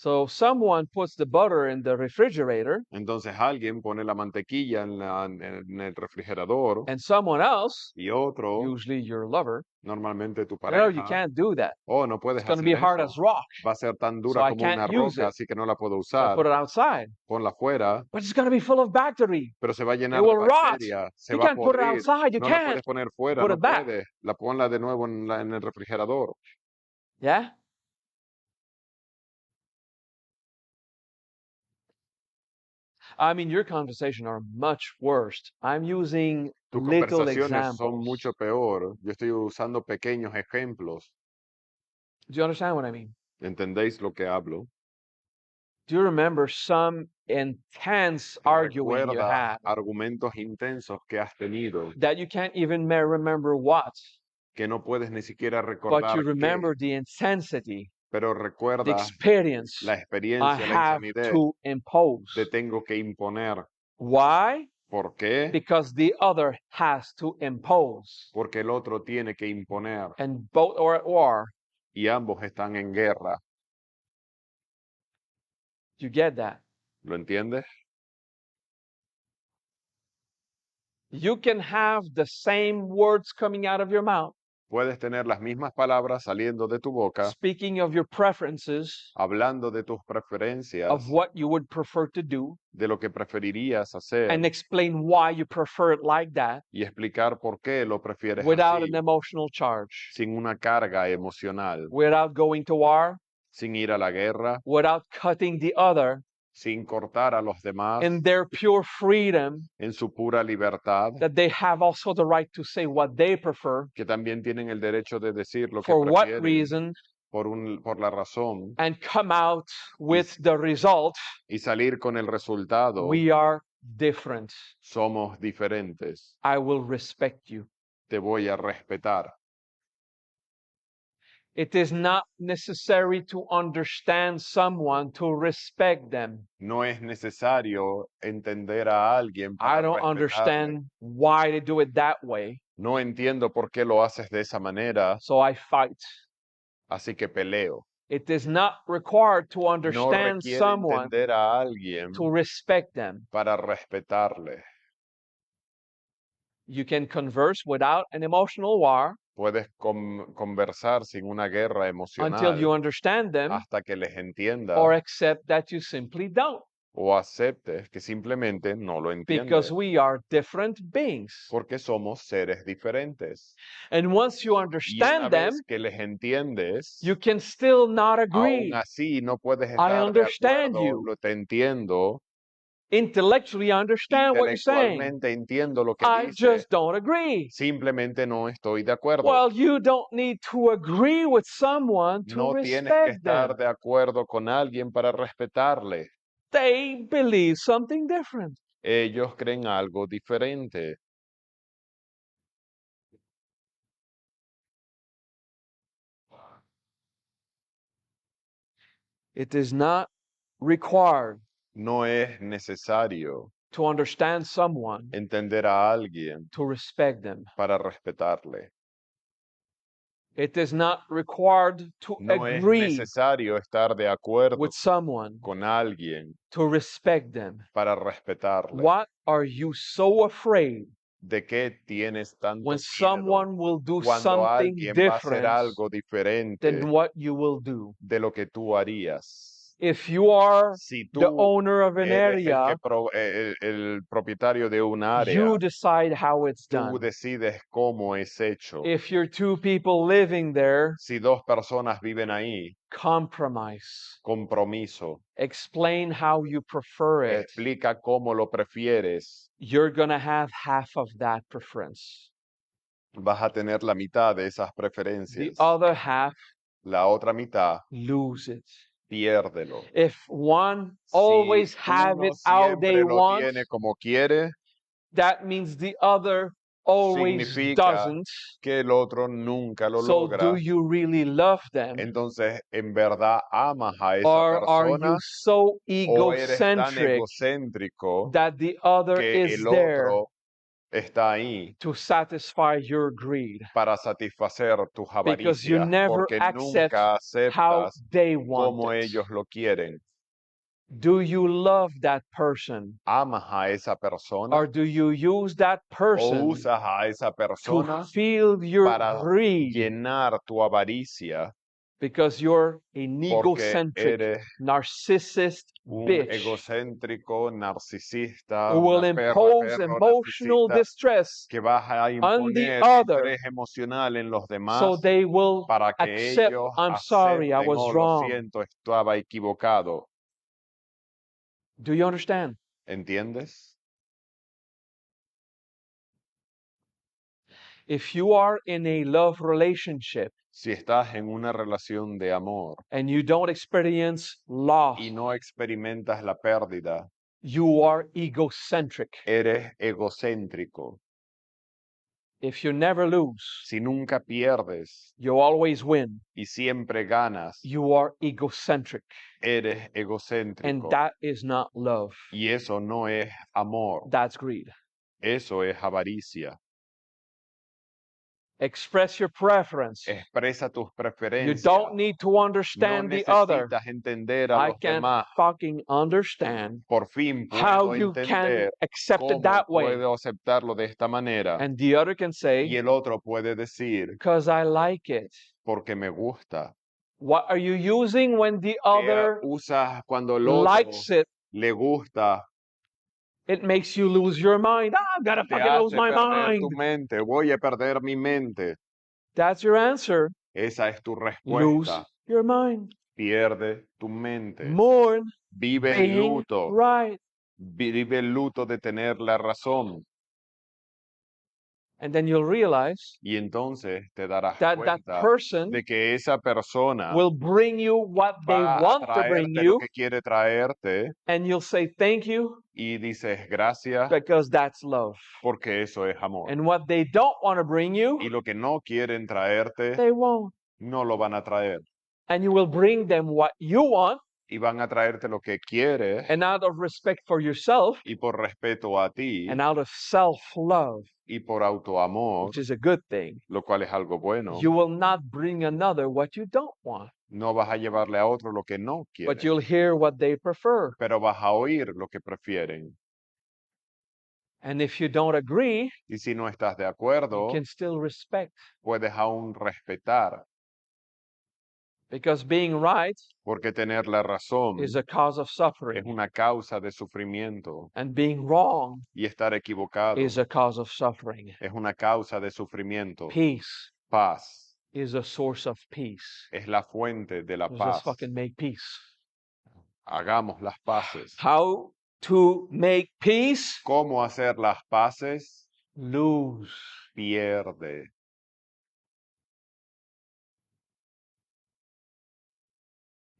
So someone puts the butter in the refrigerator, Entonces alguien pone la mantequilla en el refrigerador and someone else, y otro, usually your lover, normalmente tu no, you pareja, can't do that. oh, no It's puedes going to be hacer hard eso. as rock, Va a ser tan so dura I como can't una use roca, it. así que no la puedo So I usar. put it outside. Ponla afuera, But it's going to be full of bacteria. pero se va a It llenar de will rot. bacterias, se You va a can't put it podrir. outside. You No la can't. puedes poner fuera, Put no it back. puedes. La ponla de nuevo en el refrigerador. Yeah? I mean, your conversations are much worse. I'm using Tus little conversaciones son examples. mucho peor. Yo estoy usando pequeños ejemplos. Do you understand what I mean? ¿Entendéis lo que hablo? Do you remember some intense arguing you Recuerda had argumentos intensos que has tenido, that you can't even remember what, que no puedes ni siquiera but you recordar qué, remember the intensity, pero the recuerda experience la I experiencia, la have insanidad to impose. de tengo que imponer. Why? ¿Por qué? Because the other has to impose. Porque el otro tiene que imponer And both are at war. y ambos están en guerra. You get that? ¿Lo entiendes? You can have the same words coming out of your mouth, Puedes tener las mismas palabras saliendo de tu boca, speaking of your preferences, hablando de tus of preferencias, what you would prefer to do, de lo que preferirías hacer and explain why you prefer it like that y explicar por qué lo prefieres without así, an emotional charge, sin una carga emocional, without going to war, sin ir a la guerra, without cutting the other sin cortar a los demás in their pure freedom, en su pura libertad, that they have also the right to say what they prefer, que también tienen el derecho de decir lo que for what prefieren reason, por la razón and come out with the result. y salir con el resultado. We are different. Somos diferentes. I will respect you. Te voy a respetar. It is not necessary to understand someone to respect them. No es necesario entender a alguien I para don't respetarle. understand why they do it that way, No entiendo por qué lo haces de esa manera, so I fight. así que peleo. It is not required to No understand requiere someone entender a alguien to respect them. para respetarle. You can converse without an emotional war Puedes conversar sin una guerra until you emocional understand them, hasta que les entiendas or accept that you simply don't, o aceptes que simplemente no lo because entiendes, we are different beings. porque somos seres diferentes. And once you Y una understand them, vez que les entiendes, you can still not aún agree. así no puedes I estar de understand acuerdo, you. te entiendo, Intellectually, I understand what you're saying. intelectualmente entiendo lo que I dices, just don't agree. simplemente no estoy de acuerdo. Well, you don't need to agree with someone to No tienes que respect them. estar de acuerdo con alguien para respetarle. They believe something different. Ellos creen algo diferente. It is not required No es necesario to understand someone entender a alguien to respect them. para respetarle. It is not required to No es agree necesario estar de acuerdo with someone con alguien to respect them. para respetarle. What are you so afraid ¿De qué tienes tanto when miedo someone will do cuando something alguien va a hacer different algo diferente than what you will do? de lo que tú harías? If you are Si the tú owner of an eres area, el propietario de un área, you decide how it's tú done. decides cómo es hecho. If you're two people living there, Si dos personas viven ahí, compromise. compromiso. Explain how you prefer it. Explica cómo lo prefieres. You're going to have half of that preference. Vas a tener la mitad de esas The preferencias. other half, La otra mitad, lose it. piérdelo. If one Si always have uno it how they siempre lo want, tiene como quiere, that means the other always significa doesn't. que el otro nunca lo So logra. do you really love them? Entonces, ¿en verdad amas a esa Or are persona you so o eres tan egocentric egocéntrico that the other que is el there otro está ahí to satisfy your greed para satisfacer tus because you avaricias, never porque accept nunca how aceptas they want como it. ellos lo quieren. Do you love that person ¿Amas a esa persona or do you use that o person usas a esa to persona feel your para greed llenar tu avaricia because you're an porque egocentric, eres narcissist un bitch egocéntrico, narcisista, who will impose perro emotional narcisista distress que vas a on the imponer other estrés emocional en los so demás they will para que accept, ellos I'm sorry, I acepten, was oh, lo wrong. siento, estaba equivocado. Do you understand? ¿Entiendes? If you are in a love relationship Si estás en una relación de amor and you don't experience loss, y no experimentas la pérdida, you are egocentric. eres egocéntrico. If you never lose, Si nunca pierdes you always win. y siempre ganas, You are egocentric. eres And egocéntrico. that is not love. Y eso no es amor, That's greed. eso es avaricia. Express your preference. Expresa tus You preferencias. don't need to No understand the other. necesitas entender a I los can't demás. fucking understand Por fin how puedo you can entender accept it cómo that way. puedo aceptarlo de esta manera. And the other can Y say, el otro puede decir, because I like it. porque me gusta. What are you using when the ¿Qué other usas cuando el otro likes it? le gusta? It makes you lose your mind. Ah, I'm gonna Te fucking lose hace my perder tu mind. mente. Voy a perder mi mente. That's your answer. Esa es tu Lose respuesta. your mind. Pierde tu mente. Mourn Vive el being luto. right. Vive el luto de tener la razón. And then you'll realize Y entonces te darás that cuenta person de que esa persona will bring you what they va a want to bring traerte lo you, que quiere traerte and you'll say thank you y dices gracias because that's love. porque eso es amor. And what they don't want to bring you, Y lo que no quieren traerte, they won't. no lo van a traer. And you will bring them what you want, Y van a traerte lo que quieres and out of respect for yourself, y por respeto a ti and out of self-love, y por autoamor, which is a good thing, lo cual es algo bueno, you will not bring another what you don't want, no vas a llevarle a otro lo que no but quiere, you'll hear what they prefer. pero vas a oír lo que prefieren. And if you don't agree, Y si no estás de you acuerdo, can still respect, puedes aún respetar, because being right porque tener la razón is a cause of es suffering, una causa de sufrimiento and being wrong y estar equivocado is a cause of suffering. es una causa de sufrimiento. Peace Paz is a source of peace. es la fuente de la Let's paz. just fucking make peace. Hagamos las paces. How to make peace? ¿Cómo hacer las paces? Lose. Pierde.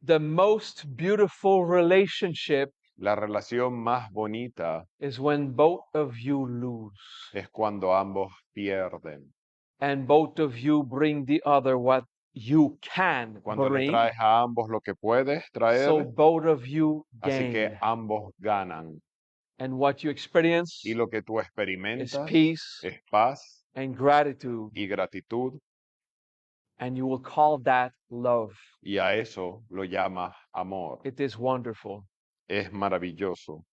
The most beautiful relationship La relación más bonita is when both of you lose es cuando ambos pierden. and both of you bring the other what you can Cuando le bring, traes a ambos lo que puedes traer, so both of you así que gain. ambos ganan. And what you experience Y lo que tú is experimentas peace es paz and gratitude, y gratitud, and you will call that love. y a eso lo llamas amor. It is wonderful. Es maravilloso.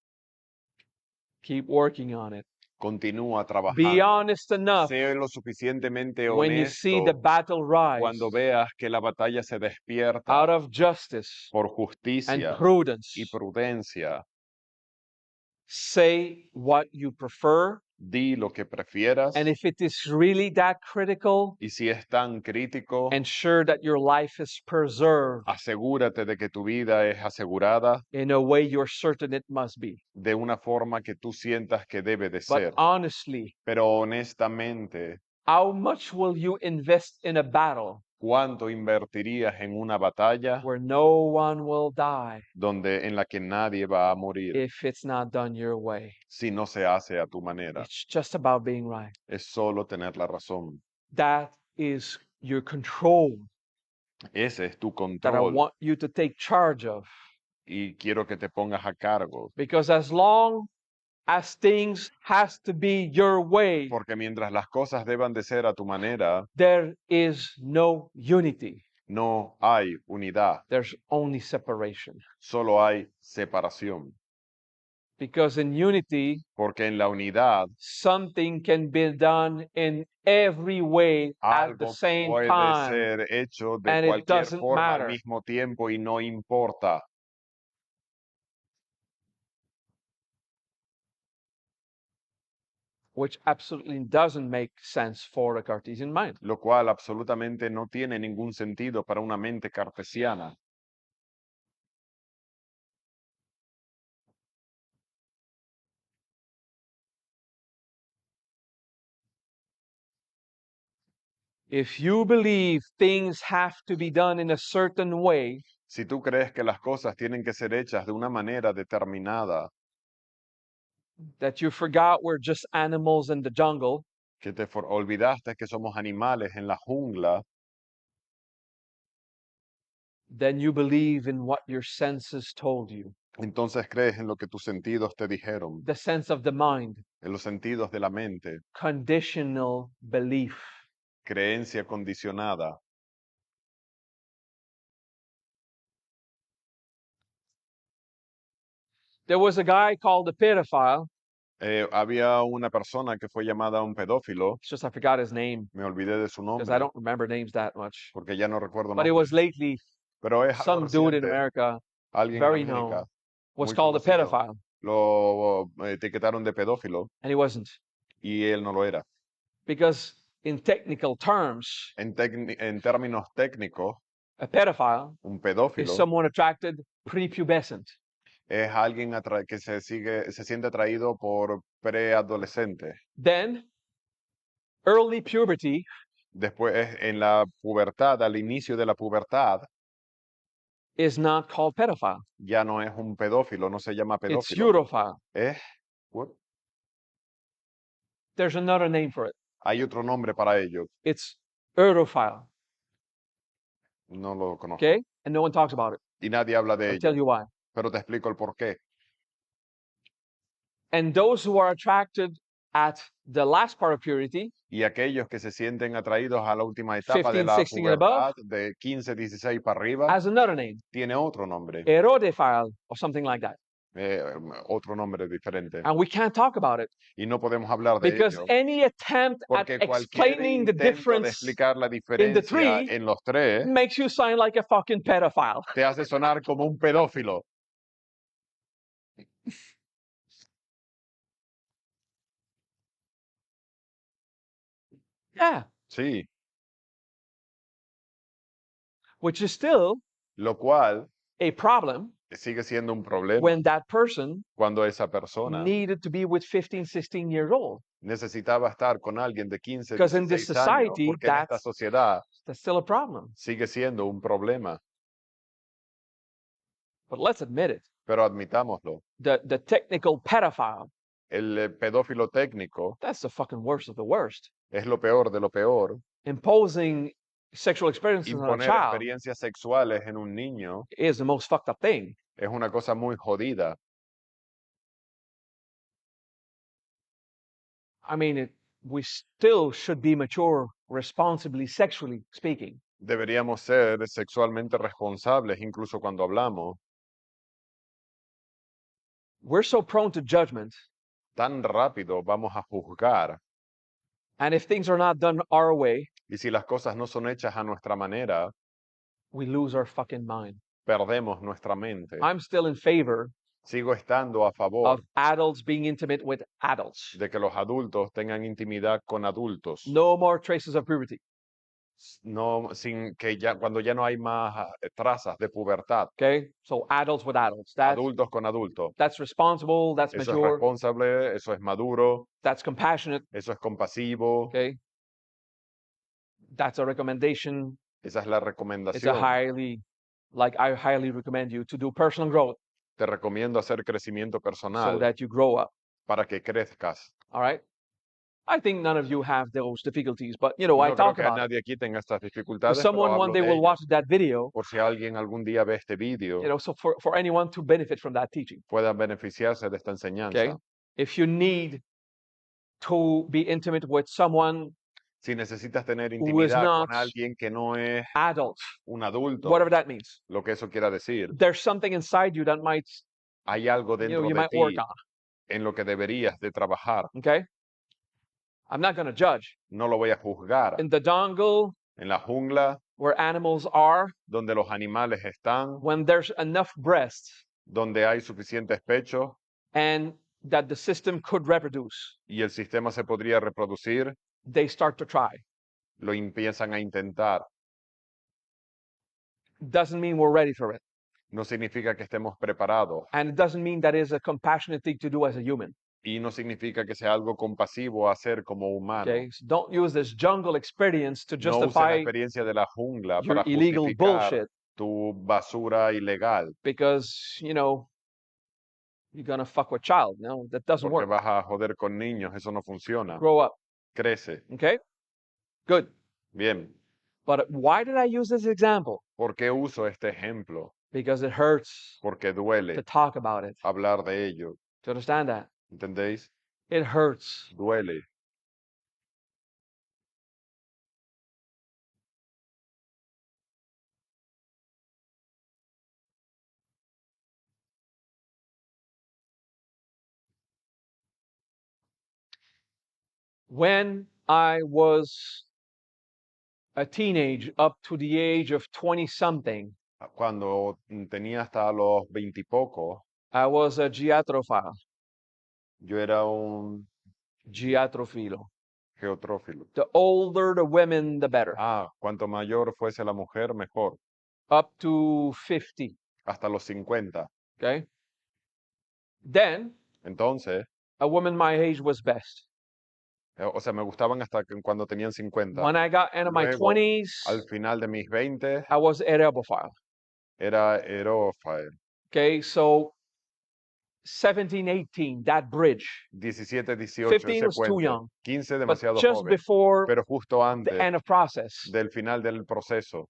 Keep working on it. Continúa Be trabajando. honest enough Sé lo suficientemente when you see the honesto battle rise cuando veas que la batalla se despierta out of justice por and justicia prudence. y prudencia. Say what you prefer, Di lo que prefieras, and if it is really that critical, y si es tan crítico, ensure that your life is preserved asegúrate de que tu vida es asegurada in a way you're certain it must be. de una forma que tú sientas que debe de But ser. honestly, Pero honestamente, how much will you invest in a battle ¿cuánto invertirías en una batalla where no one will die en la que nadie va a morir if it's not done your way? si no se hace a tu manera? It's just about being right. Es solo tener la razón. That is your control Ese es tu that I control want you to take charge of. y quiero que te pongas a cargo. Because as long as things has to be your way, Porque mientras las cosas deban de ser a tu manera, there is no unity. no hay unidad, There's only separation. solo hay separación. Because in unity, Porque en la unidad something can be done in every way at the algo same puede time, ser hecho de and it cualquier doesn't forma al matter. mismo tiempo y no importa. Which absolutely doesn't make sense for a Cartesian mind. Lo cual absolutamente no tiene ningún sentido para una mente cartesiana. If you believe things have to be done in a certain way, Si tú crees que las cosas tienen que ser hechas de una manera determinada, that you forgot we're just animals in the jungle, que te olvidaste que somos animales en la jungla, then you believe in what your senses told you. entonces crees en lo que tus sentidos te dijeron, The sense of the mind, en los sentidos de la mente, conditional belief. creencia condicionada. There was a guy called a pedophile. Había una persona que fue llamada un pedófilo, It's just I forgot his name me olvidé de su because I nombre, don't remember names that much. porque ya no recuerdo But it nombres, was lately pero es algo some dude in reciente, America, alguien en very América, known, was muy called a conocido, pedophile, lo etiquetaron de pedófilo and he wasn't. y él no lo era. Because in technical terms, En términos técnicos, a pedophile un is pedófilo someone attracted prepubescent. es alguien que se siente atraído por preadolescentes. Then, early puberty Después, en la pubertad, al inicio de la pubertad, is not called pedophile. ya no es un pedófilo, no se llama It's pedófilo. urophile. Es, what? There's another name for it. Hay otro nombre para ello, It's erophile. no lo conozco. Okay? And no one talks about it. Y nadie habla de I'll tell ello, you why. pero te explico el por qué. And those who are attracted at the last part of purity, Y aquellos que se sienten atraídos a la última etapa de 15, la 16 and above, pubertad, de 15, 16 para arriba, has another name, tiene otro nombre, erodophile or something like that. otro nombre diferente. And we can't talk about it Y no podemos hablar de because ello, any attempt at porque cualquier explaining the intento de difference explicar la in the diferencia three en los tres makes you sound like a fucking pedophile. te hace sonar como un pedófilo. Yeah, Sí, which is still lo cual a problem sigue siendo un problema when that person cuando esa persona needed to be with 15, 16 years old. necesitaba estar con alguien de 15, Because in this 16 años, society, porque en esta sociedad that's still a problem. sigue siendo un problema, But let's admit it. pero admitámoslo. The technical pedophile, El pedófilo técnico that's the fucking worst of the worst. es lo peor de lo peor. Imposing sexual experiences on a Imponer child experiencias sexuales en un niño is the most fucked up thing. es una cosa muy jodida. I mean, we still should be mature responsibly, sexually speaking. Deberíamos ser sexualmente responsables incluso cuando hablamos. We're so prone to judgment. Tan rápido vamos a juzgar. And if things are not done our way, Y si las cosas no son hechas a nuestra manera, we lose our fucking mind. perdemos nuestra mente. I'm still in favor Sigo estando a favor of adults being intimate with adults. de que los adultos tengan intimidad con adultos. No more traces of puberty. No, sin que ya, cuando ya no hay más trazas de pubertad. Okay? So adults with adults. Adultos con adultos. That's responsible, that's Eso es mature, responsable, eso es maduro, that's compassionate. eso es compasivo, Okay? That's a recommendation. esa es la It's a recomendación. I highly recommend you to do personal growth Te recomiendo hacer crecimiento so personal that you grow up. para que crezcas. All right? I think none of you have those difficulties, but I No creo talk que about it. nadie aquí tenga estas If dificultades, pero someone one hablo day de will ello. watch that video, Por si alguien algún día ve este vídeo, so for anyone to benefit from that teaching. pueda beneficiarse de esta enseñanza. Okay? if you need to be intimate with someone Si necesitas tener who is intimidad not con alguien que no es adult, un adulto, whatever that means, lo que eso quiera decir, there's something inside you that might, hay algo you know, dentro you de might work ti on. en lo que deberías de trabajar. Okay, I'm not going to judge. No lo voy a juzgar. In the jungle, En la jungla, where animals are, donde los animales están, when there's enough breasts donde hay suficientes pechos and that the system could reproduce, y el sistema se podría reproducir, they start to try. lo empiezan a intentar. Doesn't mean we're ready for it. No significa que estemos preparados And it doesn't mean that is a compassionate thing to do as a human. y no significa que sea algo compasivo a hacer como humano. Okay, so don't use this jungle experience to No uses la justify experiencia de la jungla your para illegal justificar bullshit tu basura ilegal, because, you know, you're gonna fuck with child. No, that doesn't porque work. vas a joder con niños, eso no funciona. Grow up. Crece. Okay, good. Bien. But why did I use this example? ¿Por qué uso este ejemplo? Because it hurts Porque to duele talk about it. hablar de ello. To understand that ¿Entendéis? it hurts. Duele. When I was a teenage up to the age of 20 something, Cuando tenía hasta los 20 y poco, I was a geatrophile. yo era un Geatrophilo. geotrófilo. The older the women, the better. Cuanto mayor fuese la mujer, mejor. Up to 50. Hasta los 50. Okay. Then Entonces, a woman my age was best. o sea, me gustaban hasta cuando tenían 50. When I got into my Luego, 20s, al final de mis 20, I was erobophile. era erófile. Okay, so 17, 18, that bridge. 17, 18, 15 ese was too puente. young. 15, But demasiado just joven. before Pero justo the antes end of process, del final del proceso,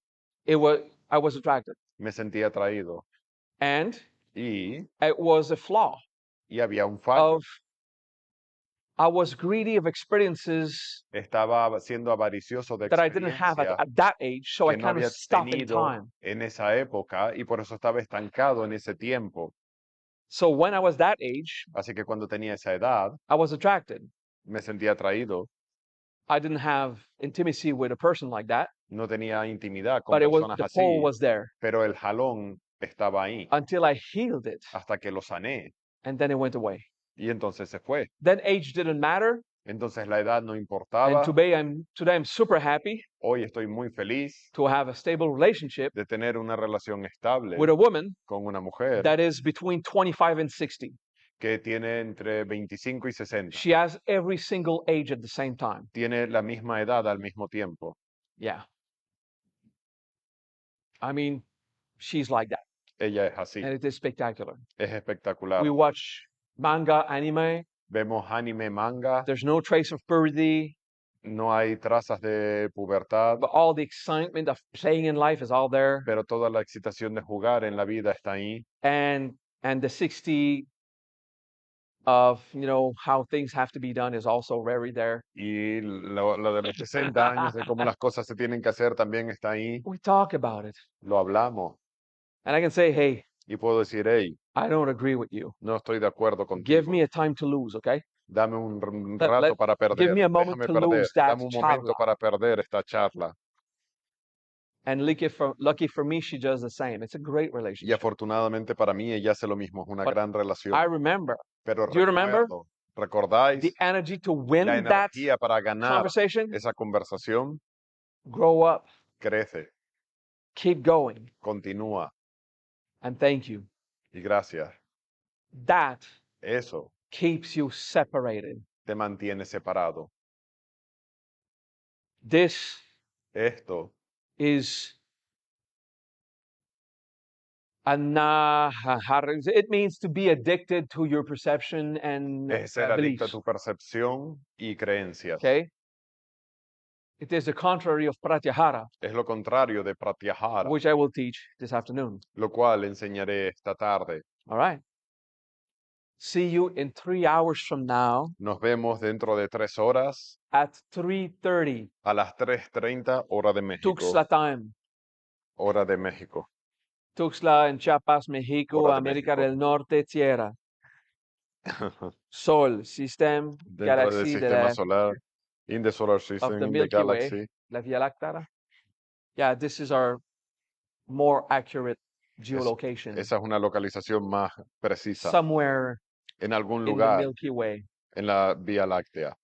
I was attracted. me sentía atraído. And Y it was a flaw había un fallo. of I was greedy of experiences Estaba siendo avaricioso de that I didn't have experiencia at that age, so I que no kind of había stopped in tenido time. en esa época y por eso estaba estancado en ese tiempo. So when I was that age, Así que cuando tenía esa edad, I was attracted. me sentía atraído. I didn't have intimacy with a person like that, No tenía intimidad con but it was personas the así, pull was there pero el jalón estaba ahí until I healed it, hasta que lo sané and then it went away. y entonces se fue. Then age didn't matter, Entonces la edad no and importaba. today I'm super happy Hoy estoy muy feliz to have a stable relationship de tener una relación estable with a woman con una mujer that is between 25 and 60. que tiene entre 25 y 60. She has every single age at the same time. Tiene la misma edad al mismo tiempo. Yeah. I mean, she's like that, Ella es así. and it is spectacular. Es espectacular. We watch manga, anime. Vemos anime, manga. There's no trace of puberty, No hay trazas de pubertad, but all the excitement of playing in life is all there. pero toda la excitación de jugar en la vida está ahí. And the 60 of, you know, how things have to be done is also very there. Y lo de los 60 años, de cómo las cosas se tienen que hacer, también está ahí. We talk about it. Lo hablamos. And I can say, hey, Y puedo decir, hey, I don't agree with you. no estoy de acuerdo Give contigo. me a time to lose, okay? Dame un Let- rato let- para perder. give me a moment Déjame to perder. lose that Dame un momento charla. para perder esta charla. And lucky for me, she does the same. It's a great Y relationship. afortunadamente para mí ella hace lo mismo. Es una But gran relación. I remember Pero do you remember ¿recordáis the energy to win la that energía para ganar conversation? esa conversación? Grow up, Crece, keep going, continúa and thank you. y gracias. That Eso keeps you separated. te mantiene separado. This Esto is it means to be addicted to your perception and es ser adicto a beliefs. tu percepción y creencias. Okay? It is the contrary of pratyahara, Es lo contrario de pratyahara, which I will teach this afternoon. lo cual enseñaré esta tarde. All right. See you in 3 hours from now Nos vemos dentro de 3 horas at 3:30 a las 3:30 hora de México. Tuxtla time. Hora de México. Tuxtla en Chiapas, México, Hora de América México. del Norte, Tierra. Sol, system, Dentro del galaxy sistema solar, in the solar of system, the in the Milky Way, galaxy. la Vía Láctea. Yeah, this is our more accurate Es- geolocation. esa es una localización más precisa Somewhere en algún in the lugar Milky Way. en la Vía Láctea.